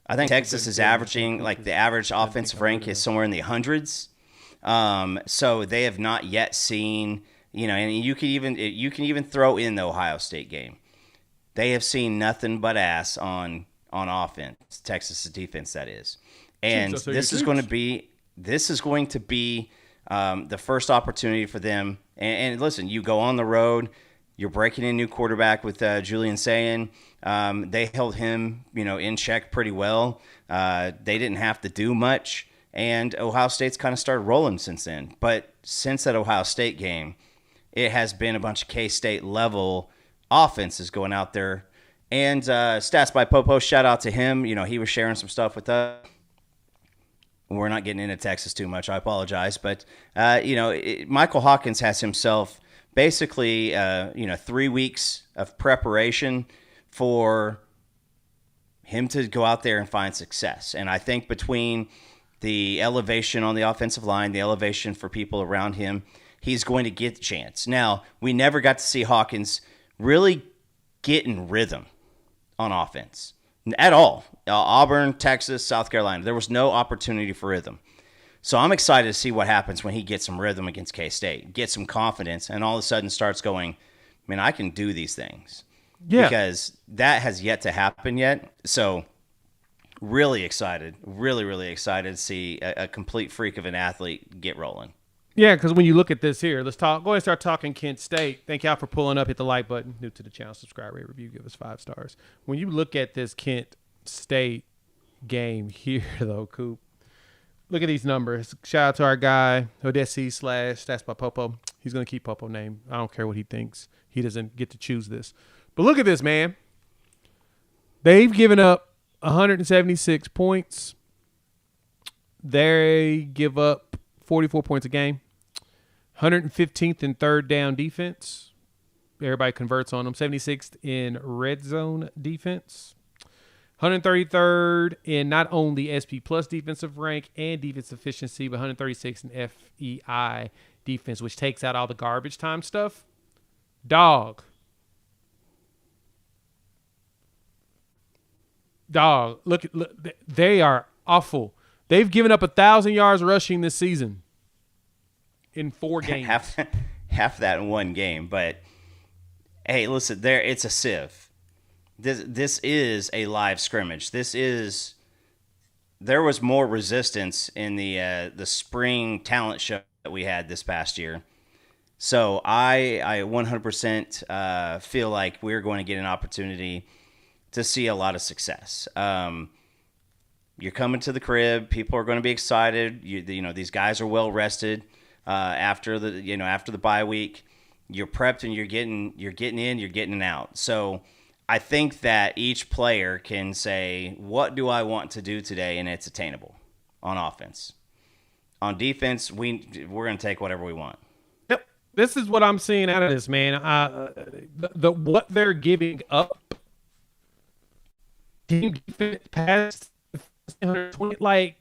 I think Texas is averaging, like the average offensive rank is somewhere in the hundreds. So they have not yet seen, and you can even throw in the Ohio State game. They have seen nothing but ass on offense, Texas' defense, that is. And this is going to be this is going to be the first opportunity for them. And listen, you go on the road, you're breaking in new quarterback with Julian Sayin. They held him, in check pretty well. They didn't have to do much, and Ohio State's kind of started rolling since then. But since that Ohio State game, it has been a bunch of K-State level offenses going out there. And Stats by Popo, shout out to him. He was sharing some stuff with us. We're not getting into Texas too much. I apologize. But, Michael Hawkins has himself basically, 3 weeks of preparation for him to go out there and find success. And I think between the elevation on the offensive line, the elevation for people around him, he's going to get the chance. Now, we never got to see Hawkins really get in rhythm on offense at all. Auburn, Texas, South Carolina, there was no opportunity for rhythm. So I'm excited to see what happens when he gets some rhythm against K-State, gets some confidence, and all of a sudden starts going, man, I can do these things. Yeah. Because that has yet to happen yet. So really excited, really, really excited to see a complete freak of an athlete get rolling. Yeah, because when you look at this here, let's talk. Go ahead and start talking Kent State. Thank y'all for pulling up. Hit the like button. New to the channel, subscribe, rate, review, give us 5 stars. When you look at this Kent State game here, though, Coop, look at these numbers. Shout out to our guy, Odessi / Stats by Popo. He's going to keep Popo name. I don't care what he thinks. He doesn't get to choose this. But look at this, man. They've given up 176 points. They give up 44 points a game. 115th in third down defense. Everybody converts on them. 76th in red zone defense. 133rd in not only SP plus defensive rank and defense efficiency, but 136th in FEI defense, which takes out all the garbage time stuff. Dog. Look, they are awful. They've given up 1,000 yards rushing this season in 4 games. half that in one game. But hey, listen, it's a sieve. This is a live scrimmage. There was more resistance in the spring talent show that we had this past year. So I 100% feel like we're going to get an opportunity to see a lot of success. You're coming to the crib. People are going to be excited. These guys are well rested after the bye week. You're prepped and you're getting in, you're getting out. So I think that each player can say, what do I want to do today? And it's attainable on offense. On defense, we're going to take whatever we want. Yep. This is what I'm seeing out of this, man. What they're giving up. Team defense past 120. Like,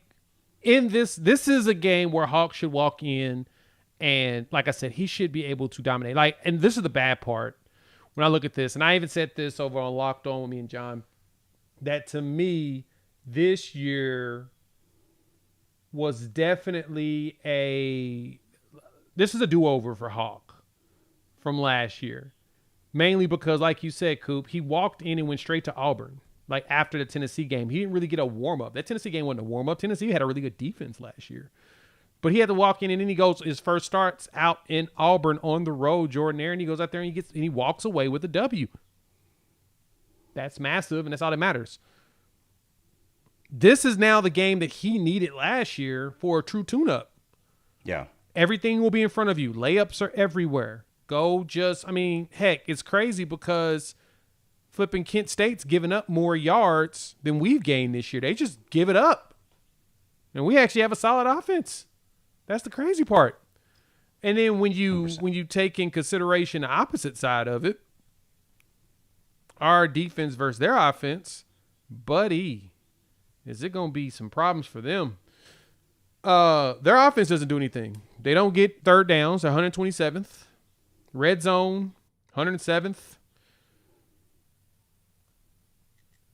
in this is a game where Hawk should walk in and, like I said, he should be able to dominate. Like, and this is the bad part. When I look at this, and I even said this over on Locked On with me and John, that to me, this year was definitely this is a do-over for Hawk from last year. Mainly because, like you said, Coop, he walked in and went straight to Auburn. Like, after the Tennessee game, he didn't really get a warm-up. That Tennessee game wasn't a warm-up. Tennessee had a really good defense last year. But he had to walk in, and then he goes, his first starts out in Auburn on the road, Jordan-Hare, and he goes out there and he walks away with a W. That's massive, and that's all that matters. This is now the game that he needed last year for a true tune-up. Yeah. Everything will be in front of you. Layups are everywhere. Heck, it's crazy because flipping Kent State's giving up more yards than we've gained this year. They just give it up. And we actually have a solid offense. That's the crazy part. And then when you take in consideration the opposite side of it, our defense versus their offense, buddy, is it going to be some problems for them? Their offense doesn't do anything. They don't get third downs, 127th. Red zone, 107th.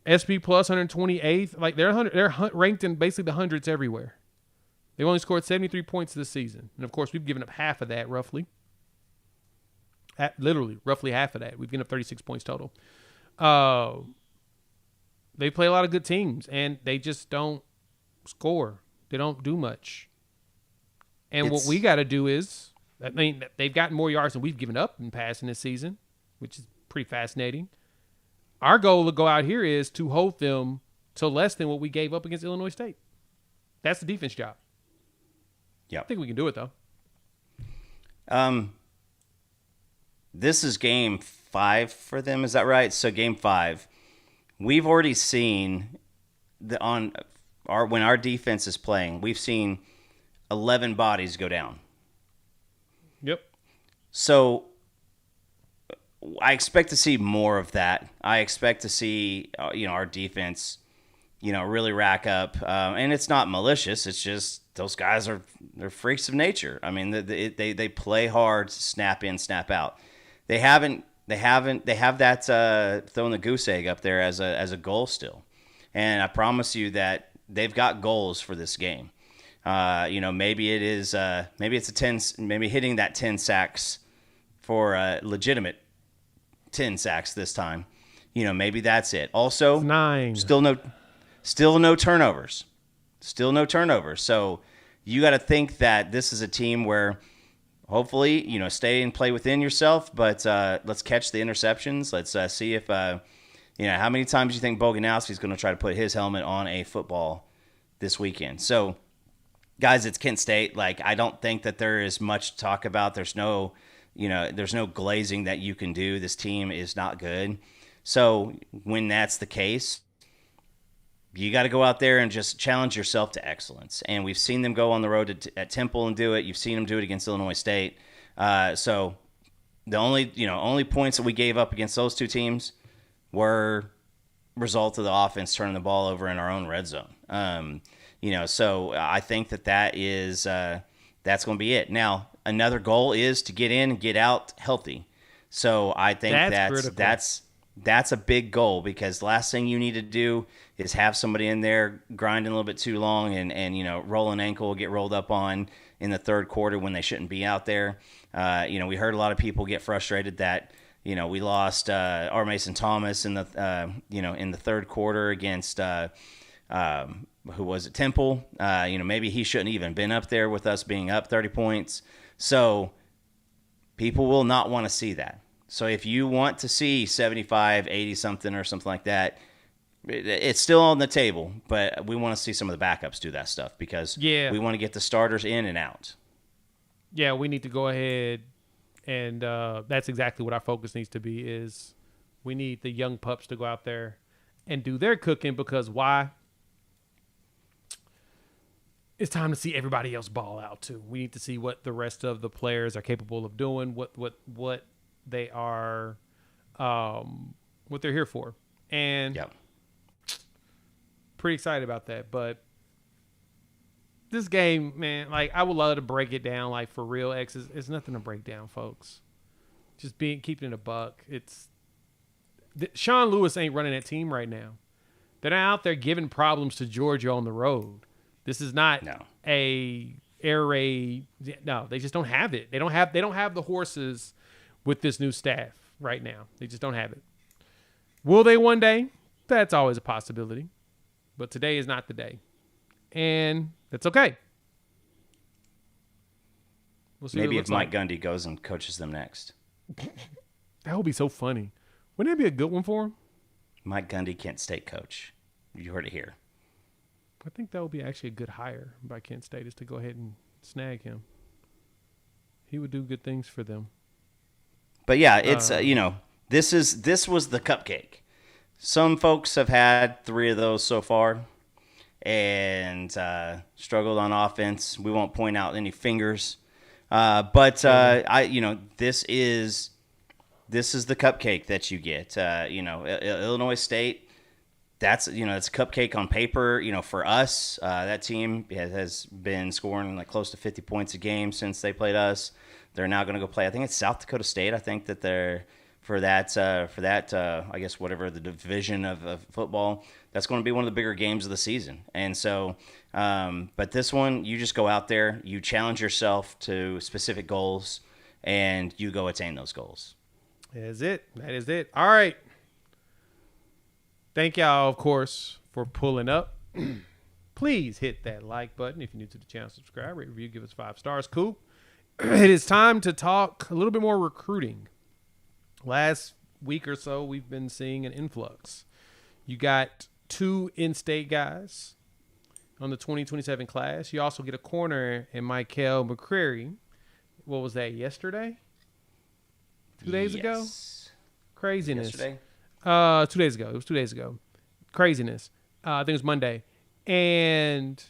SP plus 128th. Like, they're ranked in basically the hundreds everywhere. They've only scored 73 points this season. And, of course, we've given up half of that, roughly. Literally, roughly half of that. We've given up 36 points total. They play a lot of good teams, and they just don't score. They don't do much. And what we got to do is, I mean, they've gotten more yards than we've given up in passing this season, which is pretty fascinating. Our goal to go out here is to hold them to less than what we gave up against Illinois State. That's the defense job. Yeah. I think we can do it, though. This is game 5 for them. Is that right? So game 5, we've already seen when our defense is playing, we've seen 11 bodies go down. Yep. So I expect to see more of that. I expect to see, our defense, really rack up. And it's not malicious. It's just those guys they're freaks of nature. I mean, they play hard, snap in, snap out. They have that throwing the goose egg up there as a goal still. And I promise you that they've got goals for this game. Maybe it's a 10, maybe hitting that 10 sacks for a legitimate 10 sacks this time. Maybe that's it. Also, 9. Still no turnovers. Still no turnovers. So you got to think that this is a team where hopefully, stay and play within yourself, but let's catch the interceptions. Let's see if, how many times do you think Boganowski's going to try to put his helmet on a football this weekend? So, guys, it's Kent State. I don't think that there is much to talk about. There's no glazing that you can do. This team is not good. So when that's the case, you got to go out there and just challenge yourself to excellence. And we've seen them go on the road at Temple and do it. You've seen them do it against Illinois State. So the only points that we gave up against those two teams were result of the offense turning the ball over in our own red zone. So I think that is that's going to be it. Now, another goal is to get in and get out healthy. So I think that's a big goal, because the last thing you need to do is have somebody in there grinding a little bit too long and roll an ankle, get rolled up on in the third quarter when they shouldn't be out there. We heard a lot of people get frustrated that we lost R. Mason Thomas in the third quarter against who was it, Temple. Maybe he shouldn't even been up there with us being up 30 points. So people will not want to see that. So if you want to see 75, 80 something or something like that, it's still on the table, but we want to see some of the backups do that stuff, because we want to get the starters in and out. Yeah, we need to go ahead, and that's exactly what our focus needs to be. Is we need the young pups to go out there and do their cooking, because why? It's time to see everybody else ball out too. We need to see what the rest of the players are capable of doing, what they are, what they're here for, and pretty excited about that. But this game, man, I would love to break it down, for real. It's nothing to break down, folks. Just keeping it a buck. Sean Lewis ain't running that team right now. They're not out there giving problems to Georgia on the road. This is not a air raid. No, they just don't have it. They don't have the horses with this new staff right now. They just don't have it. Will they one day? That's always a possibility. But today is not the day. And that's okay. We'll see. Maybe if Mike Gundy goes and coaches them next. That would be so funny. Wouldn't that be a good one for him? Mike Gundy, Kent State coach. You heard it here. I think that would be actually a good hire by Kent State, is to go ahead and snag him. He would do good things for them. But yeah, it's this was the cupcake. Some folks have had 3 of those so far and struggled on offense. We won't point out any fingers, but this is the cupcake that you get. Illinois State. It's a cupcake on paper. For us, that team has been scoring close to 50 points a game since they played us. They're now going to go play. I think it's South Dakota State. I think that they're for that. I guess whatever the division of football. That's going to be one of the bigger games of the season. And so, but this one, you just go out there, you challenge yourself to specific goals, and you go attain those goals. That is it. All right. Thank y'all, of course, for pulling up. please hit that like button. If you're new to the channel, subscribe, rate, review, give us 5 stars. Coop, it is time to talk a little bit more recruiting. Last week or so, we've been seeing an influx. You got 2 in-state guys on the 2027 class. You also get a corner in Michael McCreary. What was that, yesterday? 2 days ago? Craziness. Yesterday? 2 days ago. It was 2 days ago. Craziness. I think it was Monday. And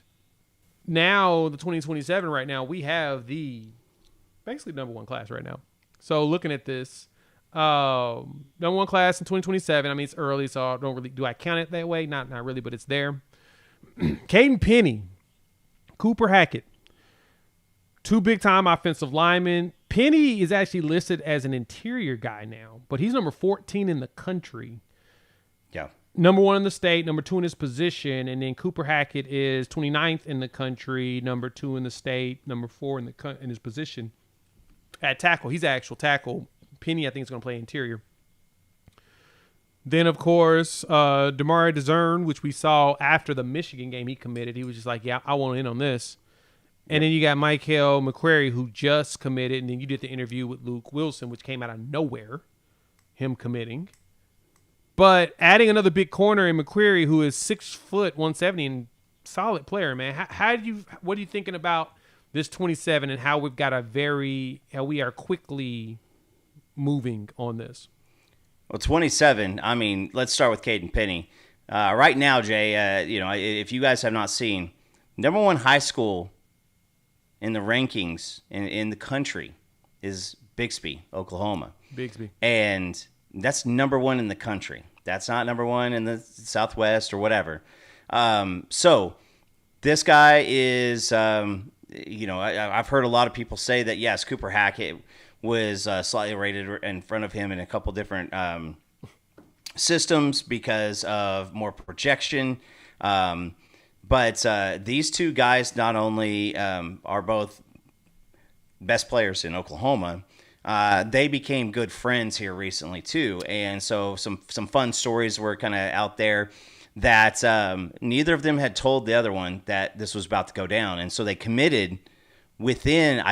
now, the 2027 right now, we have the basically number 1 class right now. So looking at this, number 1 class in 2027. I mean, it's early, so I don't really, do I count it that way? Not really, but it's there. Caden Penny, Cooper Hackett, 2 big-time offensive linemen. Penny is actually listed as an interior guy now, but he's number 14 in the country. Yeah. Number 1 in the state, number 2 in his position, and then Cooper Hackett is 29th in the country, number 2 in the state, number 4 in his position at tackle. He's an actual tackle. Penny, I think, is going to play interior. Then, of course, Damari DeZern, which we saw after the Michigan game he committed. He was just like, yeah, I want in on this. And then you got Michael McCreary, who just committed. And then you did the interview with Luke Wilson, which came out of nowhere, him committing. But adding another big corner in McCreary, who is 6 foot, 170, and solid player, man. What are you thinking about this 27 and how how we are quickly moving on this? Well, 27, I mean, let's start with Caden Penny. Right now, Jay, if you guys have not seen, number 1 high school in the rankings in the country is Bixby, Oklahoma. Bixby. And that's number 1 in the country. That's not number 1 in the Southwest or whatever. So this guy is, I've heard a lot of people say that, yes, Cooper Hackett was slightly rated in front of him in a couple different systems because of more projection. But these 2 guys not only are both best players in Oklahoma, they became good friends here recently too. And so some fun stories were kind of out there that neither of them had told the other one that this was about to go down. And so they committed within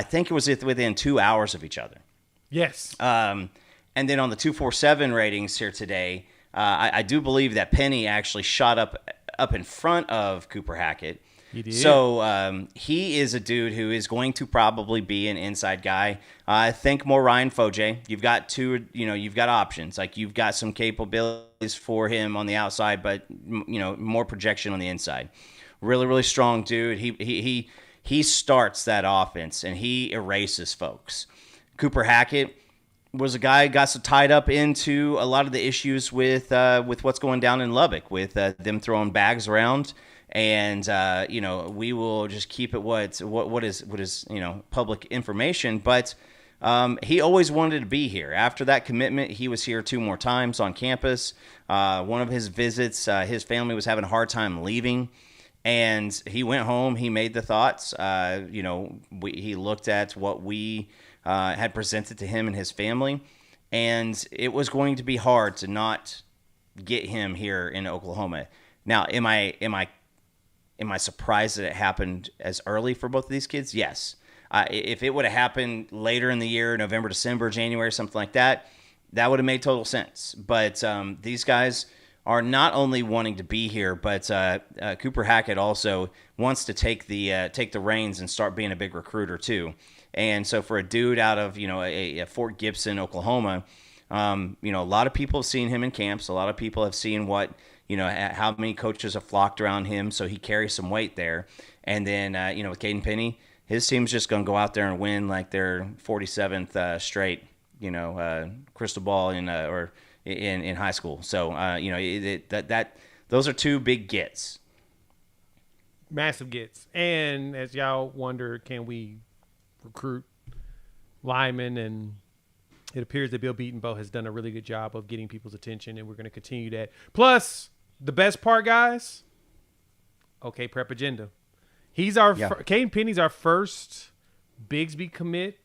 2 hours of each other. Yes. And then on the 247 ratings here today, I do believe that Penny actually shot up in front of Cooper Hackett. He did. So he is a dude who is going to probably be an inside guy. Think more Ryan Foje. You've got you've got options. Like, you've got some capabilities for him on the outside, but more projection on the inside. Really, really strong dude. He starts that offense and he erases folks. Cooper Hackett was a guy who got so tied up into a lot of the issues with what's going down in Lubbock, with them throwing bags around. And we will just keep it what is public information. But he always wanted to be here. After that commitment, he was here 2 more times on campus. One of his visits, his family was having a hard time leaving, and he went home. He made the thoughts. He looked at what we had presented to him and his family, and it was going to be hard to not get him here in Oklahoma. Now, am I surprised that it happened as early for both of these kids? Yes. If it would have happened later in the year, November, December, January, something like that, that would have made total sense. But these guys are not only wanting to be here, but Cooper Hackett also wants to take the reins and start being a big recruiter too. And so for a dude out of a Fort Gibson, Oklahoma, a lot of people have seen him in camps. A lot of people have seen how many coaches have flocked around him, so he carries some weight there. And then, with Caden Penny, his team's just going to go out there and win like their 47th straight, crystal ball in high school. So, those are 2 big gets. Massive gets. And as y'all wonder, can we recruit linemen? And it appears that Bill Beatonbow has done a really good job of getting people's attention, and we're going to continue that. Plus, the best part, guys, okay, Prep Agenda. He's Caden Penny's our first Bigsby commit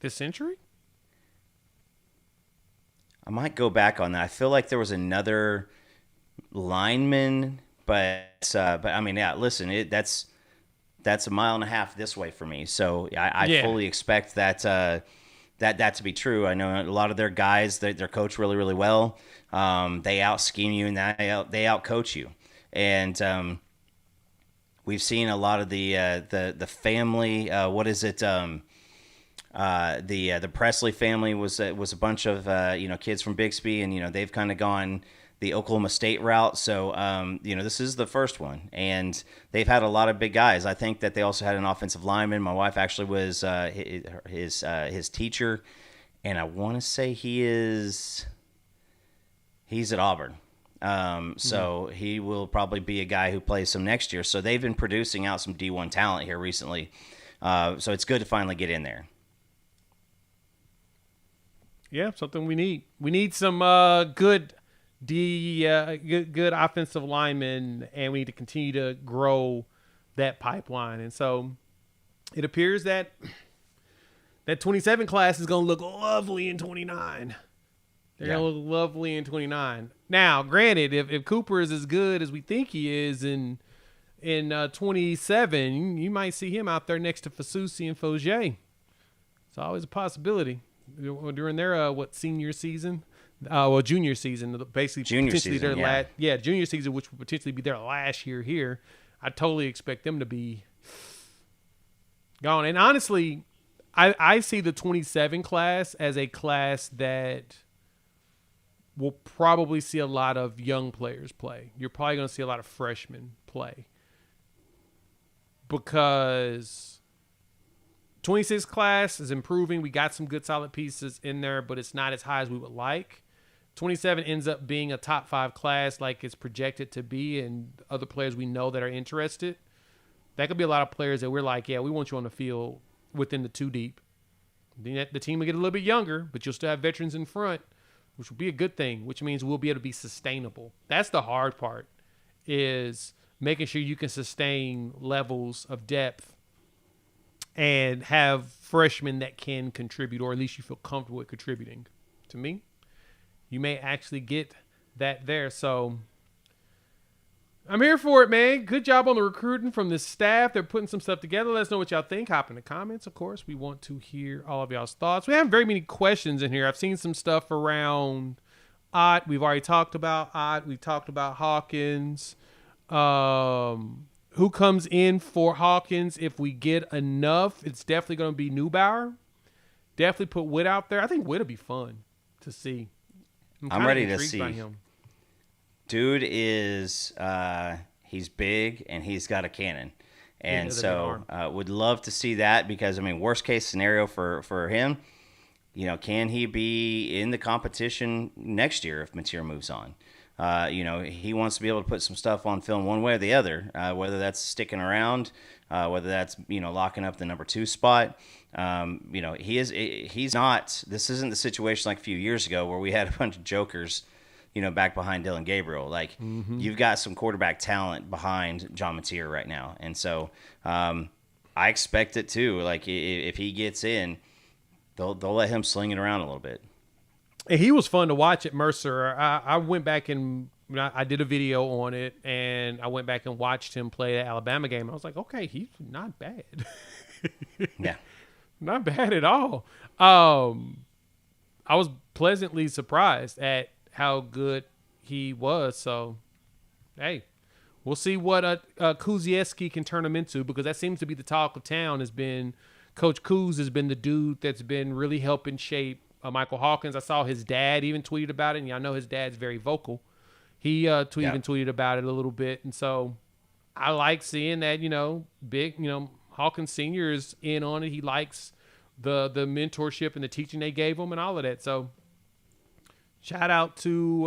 this century. I might go back on that. I feel like there was another lineman But I mean, yeah. Listen, that's a mile and a half this way for me. So I fully expect that to be true. I know a lot of their guys, they're coached really, really well. They out scheme you and they out coach you. And we've seen a lot of the family. What is it? The Presley family was a bunch of kids from Bixby, and they've kind of gone the Oklahoma State route. So this is the first one, and they've had a lot of big guys. I think that they also had an offensive lineman. My wife actually was his teacher, and I want to say he's at Auburn. So he will probably be a guy who plays some next year. So they've been producing out some D1 talent here recently. So it's good to finally get in there. Yeah, something we need. We need some good offensive linemen, and we need to continue to grow that pipeline. And so it appears that 27 class is going to look lovely in 29. They're going to look lovely in 29. Now, granted, if Cooper is as good as we think he is in 27, you might see him out there next to Fasusi and Fogier. It's always a possibility. During their senior season, junior season, basically junior potentially season, their junior season, which would potentially be their last year here. I totally expect them to be gone. And honestly, I see the 27 class as a class that will probably see a lot of young players play. You're probably going to see a lot of freshmen play because 26 class is improving. We got some good solid pieces in there, but it's not as high as we would like. 27 ends up being a top 5 class like it's projected to be, and other players we know that are interested. That could be a lot of players that we're like, yeah, we want you on the field within the 2 deep. The team will get a little bit younger, but you'll still have veterans in front, which will be a good thing, which means we'll be able to be sustainable. That's the hard part, is making sure you can sustain levels of depth and have freshmen that can contribute, or at least you feel comfortable with contributing. To me, you may actually get that there. So I'm here for it, man. Good job on the recruiting from the staff. They're putting some stuff together. Let us know what y'all think. Hop in the comments, of course. We want to hear all of y'all's thoughts. We have very many questions in here. I've seen some stuff around AuT. We've already talked about AuT. We've talked about Hawkins. Who comes in for Hawkins if we get enough? It's definitely going to be Neubauer. Definitely put Witt out there. I think Witt will be fun to see. I'm ready to see. Him. Dude is he's big and he's got a cannon. And so would love to see that because, I mean, worst case scenario for him, can he be in the competition next year if Mateer moves on? He wants to be able to put some stuff on film one way or the other, whether that's sticking around, whether that's, locking up the number 2 spot. He's not, this isn't the situation like a few years ago where we had a bunch of jokers, back behind Dylan Gabriel. Like you've got some quarterback talent behind John Mateer right now. And so I expect it too. Like if he gets in, they'll let him sling it around a little bit. And he was fun to watch at Mercer. I went back and I did a video on it, and I went back and watched him play the Alabama game. I was like, okay, he's not bad. Yeah. Not bad at all. I was pleasantly surprised at how good he was. So, hey, we'll see what Kuzieski can turn him into, because that seems to be the talk of town. Has been Coach Kuz has been the dude that's been really helping shape Michael Hawkins. I saw his dad even tweeted about it, and I know his dad's very vocal. He even tweeted about it a little bit, and so I like seeing that, Hawkins Sr. is in on it. He likes the mentorship and the teaching they gave him and all of that. So shout out to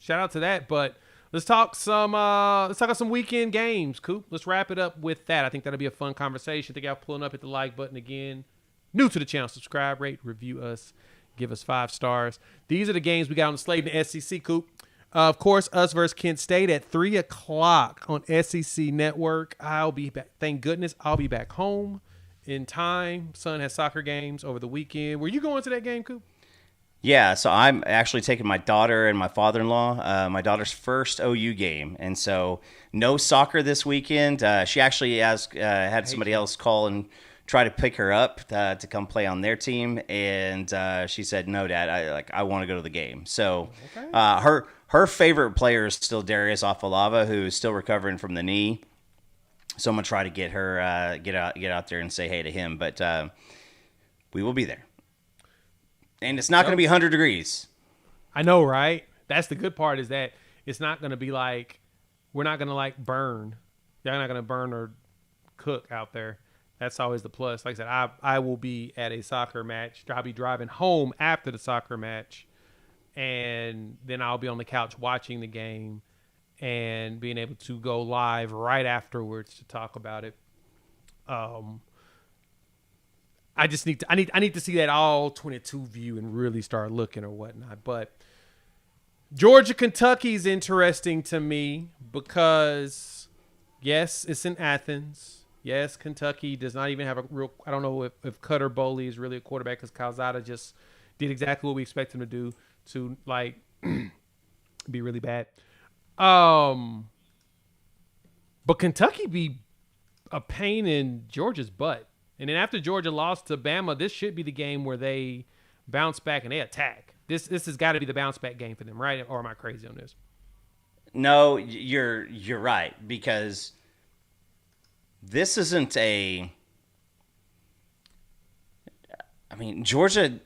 that. But let's talk about some weekend games, Coop. Let's wrap it up with that. I think that'll be a fun conversation. I think y'all pulling up, hit the like button again. New to the channel, subscribe, rate, review us, give us 5 stars. These are the games we got on the slate in the SEC, Coop. Of course, us versus Kent State at 3 o'clock on SEC Network. I'll be back. Thank goodness I'll be back home in time. Son has soccer games over the weekend. Were you going to that game, Coop? Yeah, so I'm actually taking my daughter and my father-in-law, my daughter's first OU game, and so no soccer this weekend. She actually had somebody else call and try to pick her up to come play on their team, and she said, "No, Dad, I want to go to the game." So her favorite player is still Darius Afalava, who's still recovering from the knee. So I'm gonna try to get her get out there and say hey to him, but we will be there. And it's not going to be 100 degrees. I know, right? That's the good part is that it's not going to be like, we're not going to like burn. They're not going to burn or cook out there. That's always the plus. Like I said, I will be at a soccer match. I'll be driving home after the soccer match. And then I'll be on the couch watching the game and being able to go live right afterwards to talk about it. I just need to see that all 22 view and really start looking or whatnot. But Georgia, Kentucky is interesting to me because, yes, it's in Athens. Yes, Kentucky does not even have a real – I don't know if Cutter Boley is really a quarterback because Calzada just did exactly what we expect him to do to, like, be really bad. But Kentucky be a pain in Georgia's butt. And then after Georgia lost to Bama, this should be the game where they bounce back and they attack. This has got to be the bounce back game for them, right? Or am I crazy on this? No, you're right, because this isn't a – I mean, Georgia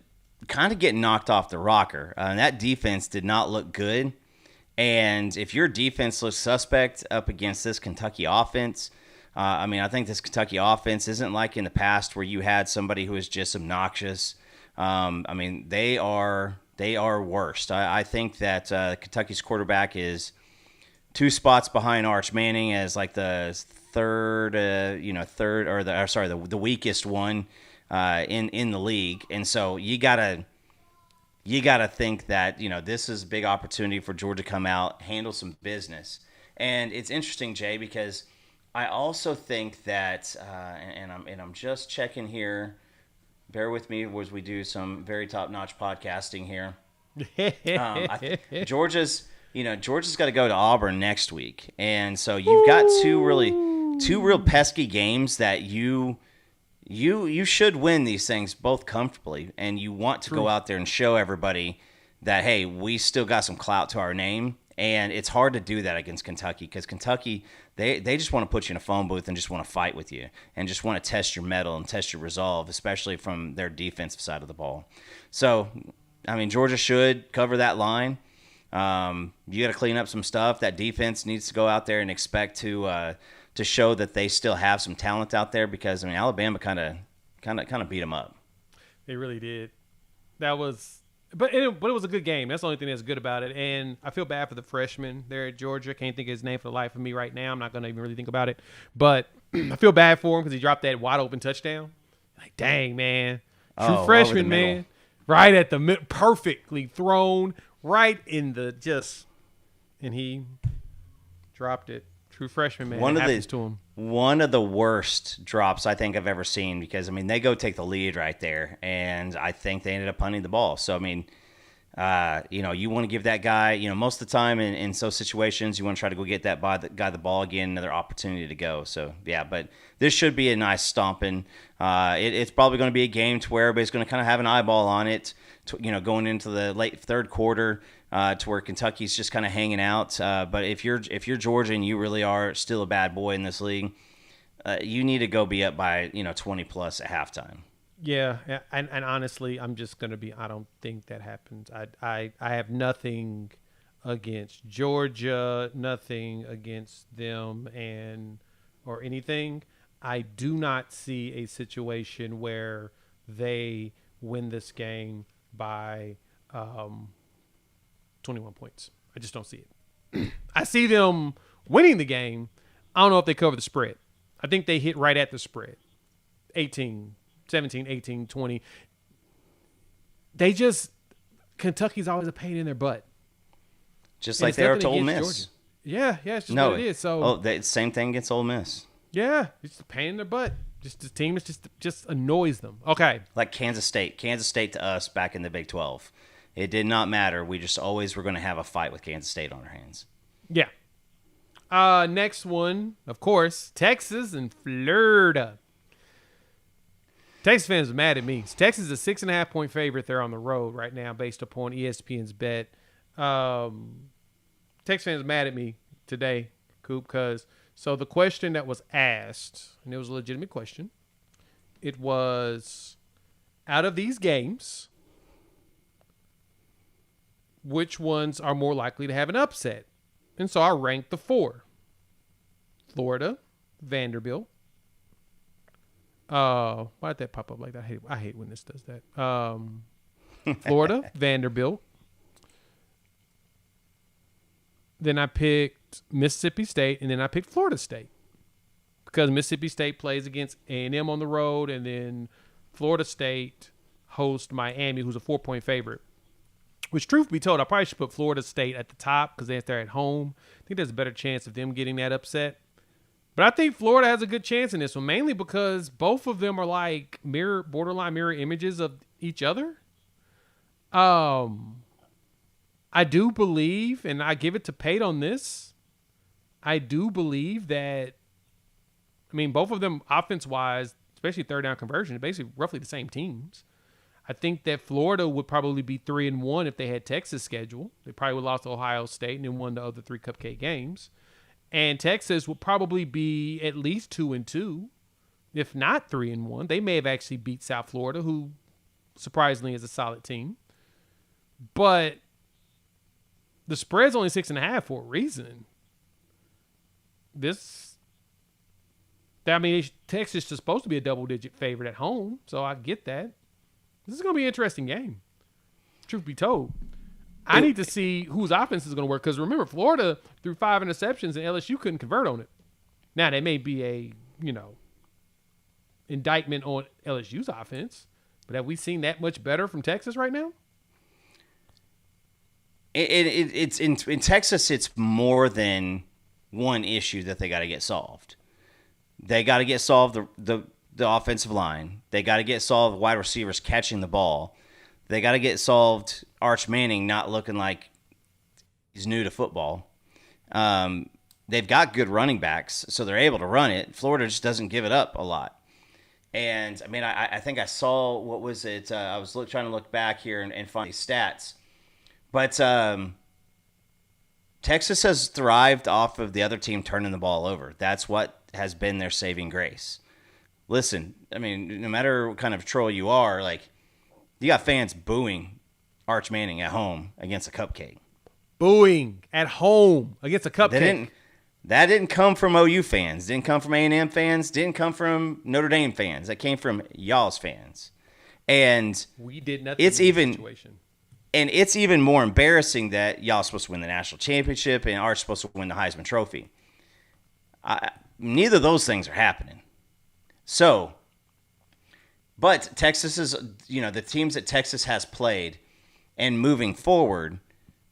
kind of getting knocked off the rocker. That defense did not look good. And if your defense looks suspect up against this Kentucky offense – I think this Kentucky offense isn't like in the past where you had somebody who was just obnoxious. They are worst. I think that Kentucky's quarterback is 2 spots behind Arch Manning as like the the weakest one in the league, and so you gotta think that this is a big opportunity for Georgia to come out, handle some business. And it's interesting, Jay, because I also think that, and I'm just checking here. Bear with me as we do some very top-notch podcasting here. Georgia's got to go to Auburn next week, and so you've got two real pesky games that you should win these things both comfortably, and you want to go out there and show everybody that hey, we still got some clout to our name. And it's hard to do that against Kentucky because Kentucky, they just want to put you in a phone booth and just want to fight with you and just want to test your mettle and test your resolve, especially from their defensive side of the ball. So, Georgia should cover that line. You got to clean up some stuff. That defense needs to go out there and expect to show that they still have some talent out there because Alabama kind of beat them up. They really did. But it was a good game. That's the only thing that's good about it. And I feel bad for the freshman there at Georgia. Can't think of his name for the life of me right now. I'm not going to even really think about it. But I feel bad for him because he dropped that wide open touchdown. Like, dang, man. True freshman, man. Right at the middle. Perfectly thrown. Right in the and he dropped it. True freshman, man. It happens to him. One of the worst drops I think I've ever seen because, they go take the lead right there, and I think they ended up punting the ball. So, you want to give that guy, most of the time in those situations, you want to try to go get that guy the ball again, another opportunity to go. So, yeah, but this should be a nice stomping. It's probably going to be a game to where everybody's going to kind of have an eyeball on it, going into the late third quarter. To where Kentucky's just kind of hanging out. But if you're Georgia and you really are still a bad boy in this league, you need to go be up by 20 plus at halftime. Yeah, and honestly, I'm just gonna be. I don't think that happens. I have nothing against Georgia, nothing against them, or anything. I do not see a situation where they win this game by 21 points. I just don't see it. I see them winning the game. I don't know if they cover the spread. I think they hit right at the spread. 17, 18, 20. Kentucky's always a pain in their butt. Just like they are to Ole Miss. Georgia. Yeah, it's just what it is. So, same thing against Ole Miss. Yeah, it's a pain in their butt. Just the team is just annoys them. Okay. Like Kansas State. Kansas State to us back in the Big 12. It did not matter. We just always were going to have a fight with Kansas State on our hands. Yeah. Next one, of course, Texas and Florida. Texas fans are mad at me. Texas is a 6.5-point favorite. They're on the road right now based upon ESPN's bet. Texas fans are mad at me today, Coop, because so the question that was asked, and it was a legitimate question, it was, out of these games, which ones are more likely to have an upset? And so I ranked the 4. Florida, Vanderbilt. Why did that pop up like that? I hate when this does that. Florida, Vanderbilt. Then I picked Mississippi State, and then I picked Florida State. Because Mississippi State plays against A&M on the road, and then Florida State hosts Miami, who's a 4-point favorite. Which, truth be told, I probably should put Florida State at the top because they're at home. I think there's a better chance of them getting that upset. But I think Florida has a good chance in this one, mainly because both of them are like borderline mirror images of each other. I do believe, and I give it to Pate on this, I do believe that, I mean, both of them offense-wise, especially third down conversion, are basically roughly the same teams. I think that Florida would probably be 3-1 if they had Texas schedule. They probably would have lost to Ohio State and then won the other 3 cupcake games. And Texas would probably be at least 2-2, if not 3-1. They may have actually beat South Florida, who surprisingly is a solid team. But the spread's only 6.5 for a reason. Texas is supposed to be a double-digit favorite at home, so I get that. This is going to be an interesting game. Truth be told. I need to see whose offense is going to work because remember, Florida threw 5 interceptions and LSU couldn't convert on it. Now, that may be a, indictment on LSU's offense, but have we seen that much better from Texas right now? It's in Texas, it's more than one issue that they got to get solved. They got to get solved the offensive line. They got to get solved wide receivers catching the ball. They got to get solved Arch Manning not looking like he's new to football. They've got good running backs, so they're able to run it. Florida just doesn't give it up a lot. And, I mean, I think I saw, what was it? I was trying to look back here and find these stats. But Texas has thrived off of the other team turning the ball over. That's what has been their saving grace. Listen, I mean, no matter what kind of troll you are, like, you got fans booing Arch Manning at home against a cupcake. Booing at home against a cupcake. That didn't come from OU fans. Didn't come from A&M fans. Didn't come from Notre Dame fans. That came from y'all's fans. And we did nothing in this situation. And it's even more embarrassing that y'all are supposed to win the national championship and Arch supposed to win the Heisman Trophy. Neither of those things are happening. So, but Texas is, the teams that Texas has played and moving forward,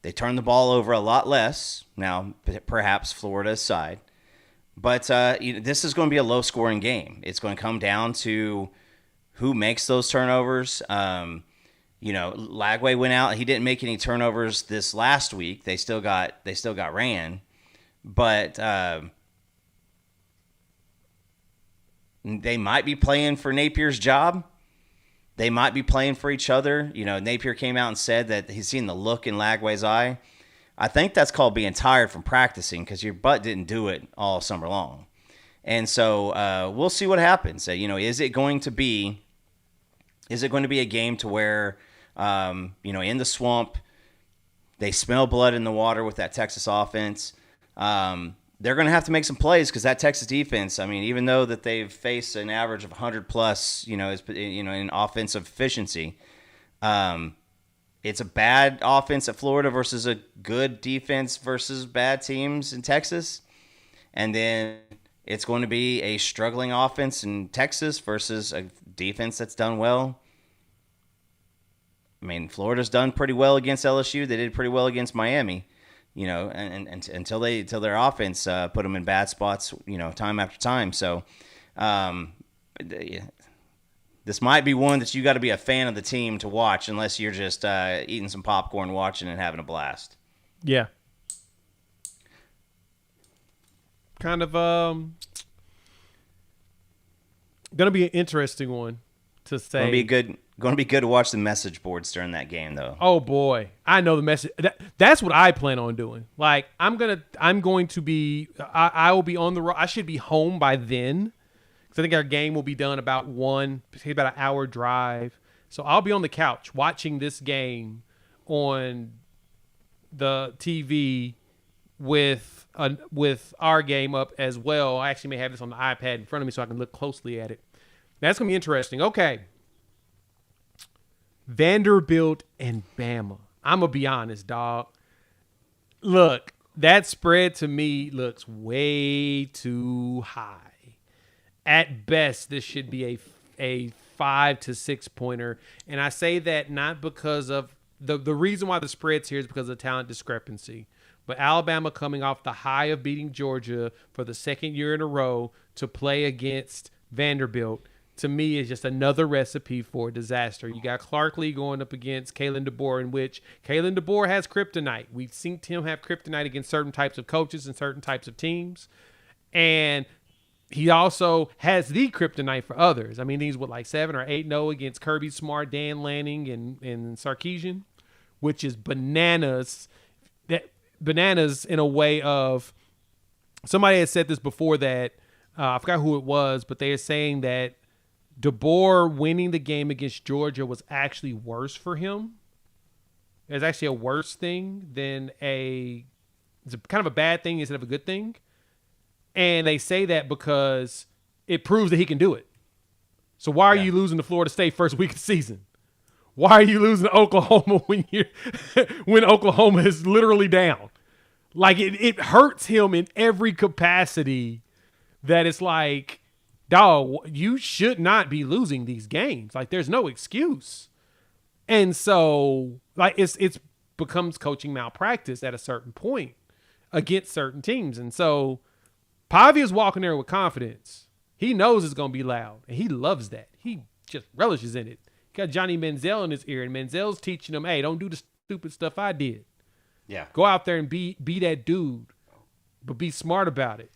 they turn the ball over a lot less. Now, perhaps Florida aside. But this is going to be a low-scoring game. It's going to come down to who makes those turnovers. Lagway went out. He didn't make any turnovers this last week. They still got ran. But they might be playing for Napier's job. They might be playing for each other. Napier came out and said that he's seen the look in Lagway's eye. I think that's called being tired from practicing because your butt didn't do it all summer long. And so we'll see what happens. Is it going to be a game to where, in the swamp, they smell blood in the water with that Texas offense? They're going to have to make some plays because that Texas defense, I mean, even though that they've faced an average of 100 plus, in offensive efficiency, it's a bad offense at Florida versus a good defense versus bad teams in Texas. And then it's going to be a struggling offense in Texas versus a defense that's done well. I mean, Florida's done pretty well against LSU. They did pretty well against Miami. And until their offense put them in bad spots, time after time. So, This might be one that you got to be a fan of the team to watch, unless you're just eating some popcorn, watching, and having a blast. Yeah. Kind of gonna be an interesting one to say. Going to be good to watch the message boards during that game, though. Oh boy, I know the message. That's what I plan on doing. Like I will be on the road. I should be home by then, because I think our game will be done about about an hour drive. So I'll be on the couch watching this game on the TV with our game up as well. I actually may have this on the iPad in front of me so I can look closely at it. That's gonna be interesting. Okay. Vanderbilt and Bama. I'm going to be honest, dog. Look, that spread to me looks way too high. At best, this should be a 5 to 6 pointer. And I say that not because of the reason why the spread's here is because of the talent discrepancy. But Alabama coming off the high of beating Georgia for the second year in a row to play against Vanderbilt, to me, is just another recipe for disaster. You got Clark Lee going up against Kalen DeBoer, in which Kalen DeBoer has kryptonite. We've seen him have kryptonite against certain types of coaches and certain types of teams. And he also has the kryptonite for others. I mean, he's like 7 or 8-0 against Kirby Smart, Dan Lanning, and Sarkisian, which is bananas. Bananas in a way of, somebody had said this before that, I forgot who it was, but they are saying that DeBoer winning the game against Georgia was actually worse for him. It's actually a worse thing than it's kind of a bad thing instead of a good thing. And they say that because it proves that he can do it. So why are you losing to Florida State first week of the season? Why are you losing to Oklahoma when Oklahoma is literally down? Like it hurts him in every capacity that it's like, dog, you should not be losing these games. Like, there's no excuse. And so, like, it's becomes coaching malpractice at a certain point against certain teams. And so, Pavia's walking there with confidence. He knows it's going to be loud, and he loves that. He just relishes in it. Got Johnny Manziel in his ear, and Manziel's teaching him, hey, don't do the stupid stuff I did. Yeah. Go out there and be that dude, but be smart about it.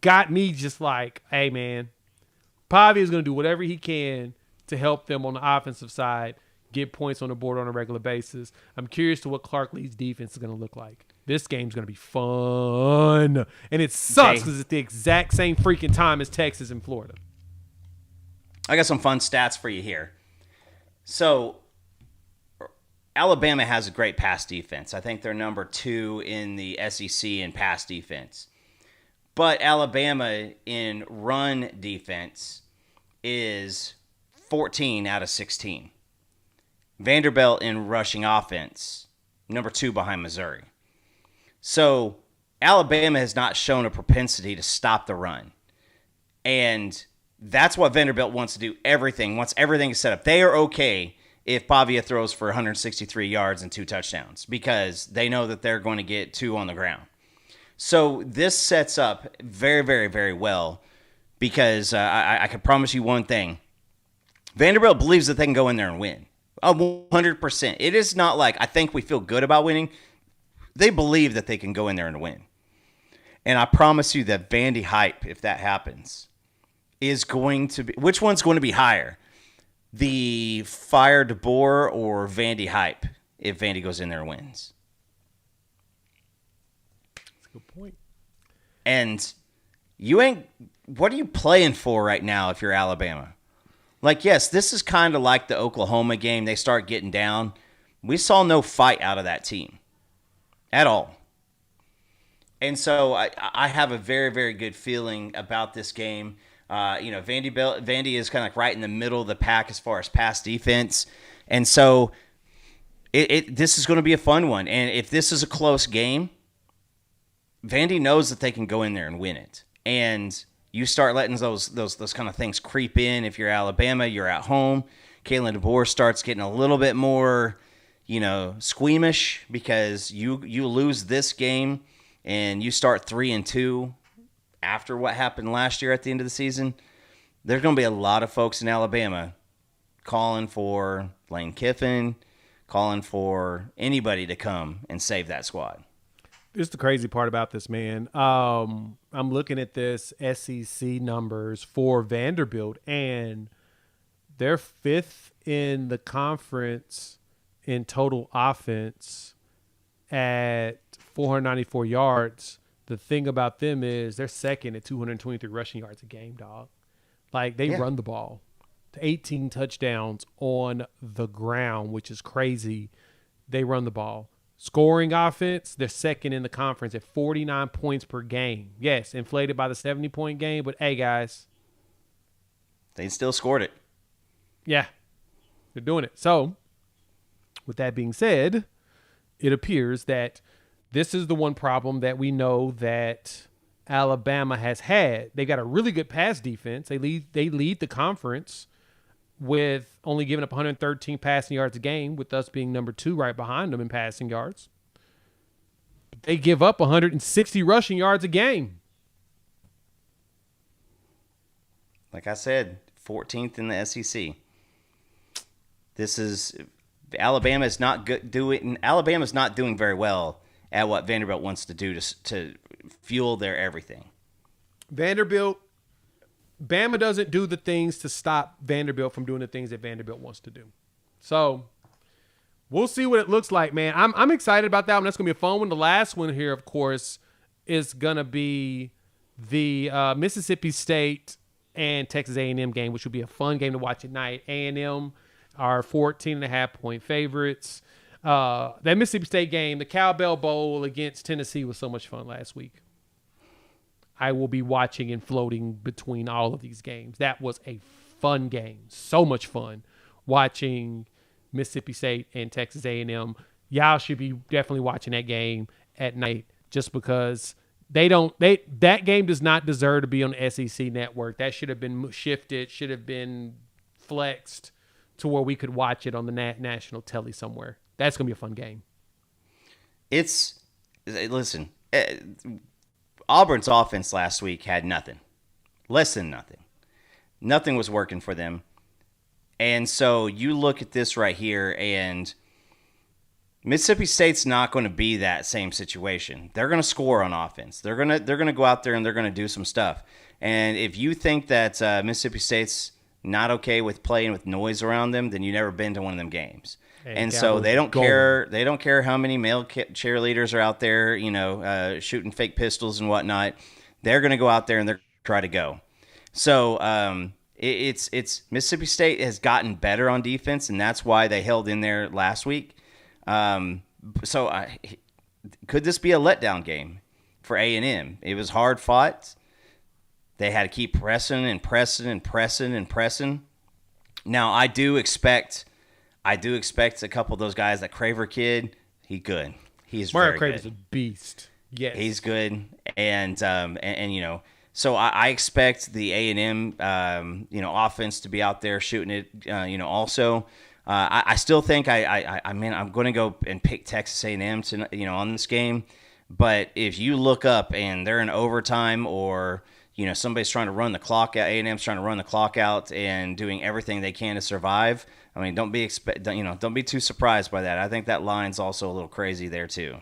Got me just like, hey, man, Pavia is going to do whatever he can to help them on the offensive side get points on the board on a regular basis. I'm curious to what Clark Lee's defense is going to look like. This game's going to be fun. And it sucks because it's the exact same freaking time as Texas and Florida. I got some fun stats for you here. So, Alabama has a great pass defense. I think they're number 2 in the SEC in pass defense. But Alabama in run defense is 14 out of 16. Vanderbilt in rushing offense, number 2 behind Missouri. So Alabama has not shown a propensity to stop the run. And that's what Vanderbilt wants to do. Once everything is set up. They are okay if Pavia throws for 163 yards and 2 touchdowns because they know that they're going to get 2 on the ground. So this sets up very, very, very well because I can promise you one thing. Vanderbilt believes that they can go in there and win. 100%. It is not like I think we feel good about winning. They believe that they can go in there and win. And I promise you that Vandy hype, if that happens, is going to be... Which one's going to be higher? The Fire DeBoer or Vandy hype if Vandy goes in there and wins? Good point. And what are you playing for right now if you're Alabama? Like, yes, this is kind of like the Oklahoma game. They start getting down. We saw no fight out of that team at all. And so I have a very, very good feeling about this game. Vandy is kind of like right in the middle of the pack as far as pass defense. And so this is going to be a fun one. And if this is a close game, Vandy knows that they can go in there and win it. And you start letting those kind of things creep in. If you're Alabama, you're at home. Kalen DeBoer starts getting a little bit more, squeamish because you lose this game and you start 3-2 after what happened last year at the end of the season. There's going to be a lot of folks in Alabama calling for Lane Kiffin, calling for anybody to come and save that squad. This is the crazy part about this, man. I'm looking at this SEC numbers for Vanderbilt, and they're 5th in the conference in total offense at 494 yards. The thing about them is they're 2nd at 223 rushing yards a game, dog. Like, they run the ball. 18 touchdowns on the ground, which is crazy. They run the ball. Scoring offense, they're 2nd in the conference at 49 points per game. Yes, inflated by the 70-point game, but hey, guys. They still scored it. Yeah, they're doing it. So, with that being said, it appears that this is the one problem that we know that Alabama has had. They got a really good pass defense. They lead the conference with only giving up 113 passing yards a game, with us being number 2 right behind them in passing yards. But they give up 160 rushing yards a game. Like I said, 14th in the SEC. This is Alabama's not doing very well at what Vanderbilt wants to do to fuel their everything. Bama doesn't do the things to stop Vanderbilt from doing the things that Vanderbilt wants to do. So we'll see what it looks like, man. I'm excited about that one. That's going to be a fun one. The last one here, of course, is going to be the Mississippi State and Texas A&M game, which will be a fun game to watch at night. A&M are 14.5-point favorites. That Mississippi State game, the Cowbell Bowl against Tennessee, was so much fun last week. I will be watching and floating between all of these games. That was a fun game. So much fun watching Mississippi State and Texas A&M. Y'all should be definitely watching that game at night, just because that game does not deserve to be on the SEC network. That should have been shifted, should have been flexed to where we could watch it on the national telly somewhere. That's going to be a fun game. Listen, Auburn's offense last week had nothing. Less than nothing. Nothing was working for them. And so you look at this right here, and Mississippi State's not going to be that same situation. They're going to score on offense. They're going to go out there and they're going to do some stuff. And if you think that Mississippi State's not okay with playing with noise around them, then you've never been to one of them games. And so they don't care. They don't care how many male cheerleaders are out there, shooting fake pistols and whatnot. They're going to go out there and they're try to go. So it's Mississippi State has gotten better on defense, and that's why they held in there last week. So could this be a letdown game for A&M? It was hard fought. They had to keep pressing and pressing and pressing and pressing. Now I do expect a couple of those guys. That Craver kid, he's good. He's Mario very Craver's good. a beast. Yes, he's good, and so I expect the A&M offense to be out there shooting it. Also, I still think I'm going to go and pick Texas A&M on this game. But if you look up and they're in overtime, or somebody's trying to run the clock out, A&M's trying to run the clock out and doing everything they can to survive. I mean, don't be too surprised by that. I think that line's also a little crazy there too.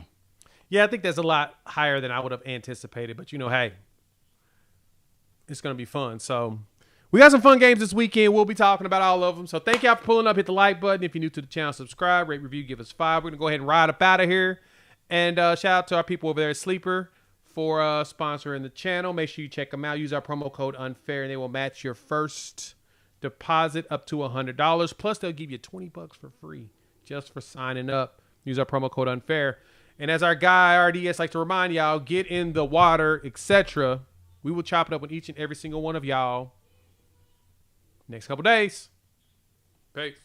Yeah, I think that's a lot higher than I would have anticipated. But hey, it's going to be fun. So we got some fun games this weekend. We'll be talking about all of them. So thank y'all for pulling up. Hit the like button. If you're new to the channel, subscribe, rate, review, give us 5. We're going to go ahead and ride up out of here. And shout out to our people over there at Sleeper for sponsoring the channel. Make sure you check them out. Use our promo code UNFAIR, and they will match your first deposit up to $100. Plus, they'll give you $20 for free just for signing up. Use our promo code UNFAIR. And as our guy RDS likes to remind y'all, get in the water, etc. We will chop it up with each and every single one of y'all next couple days. Peace.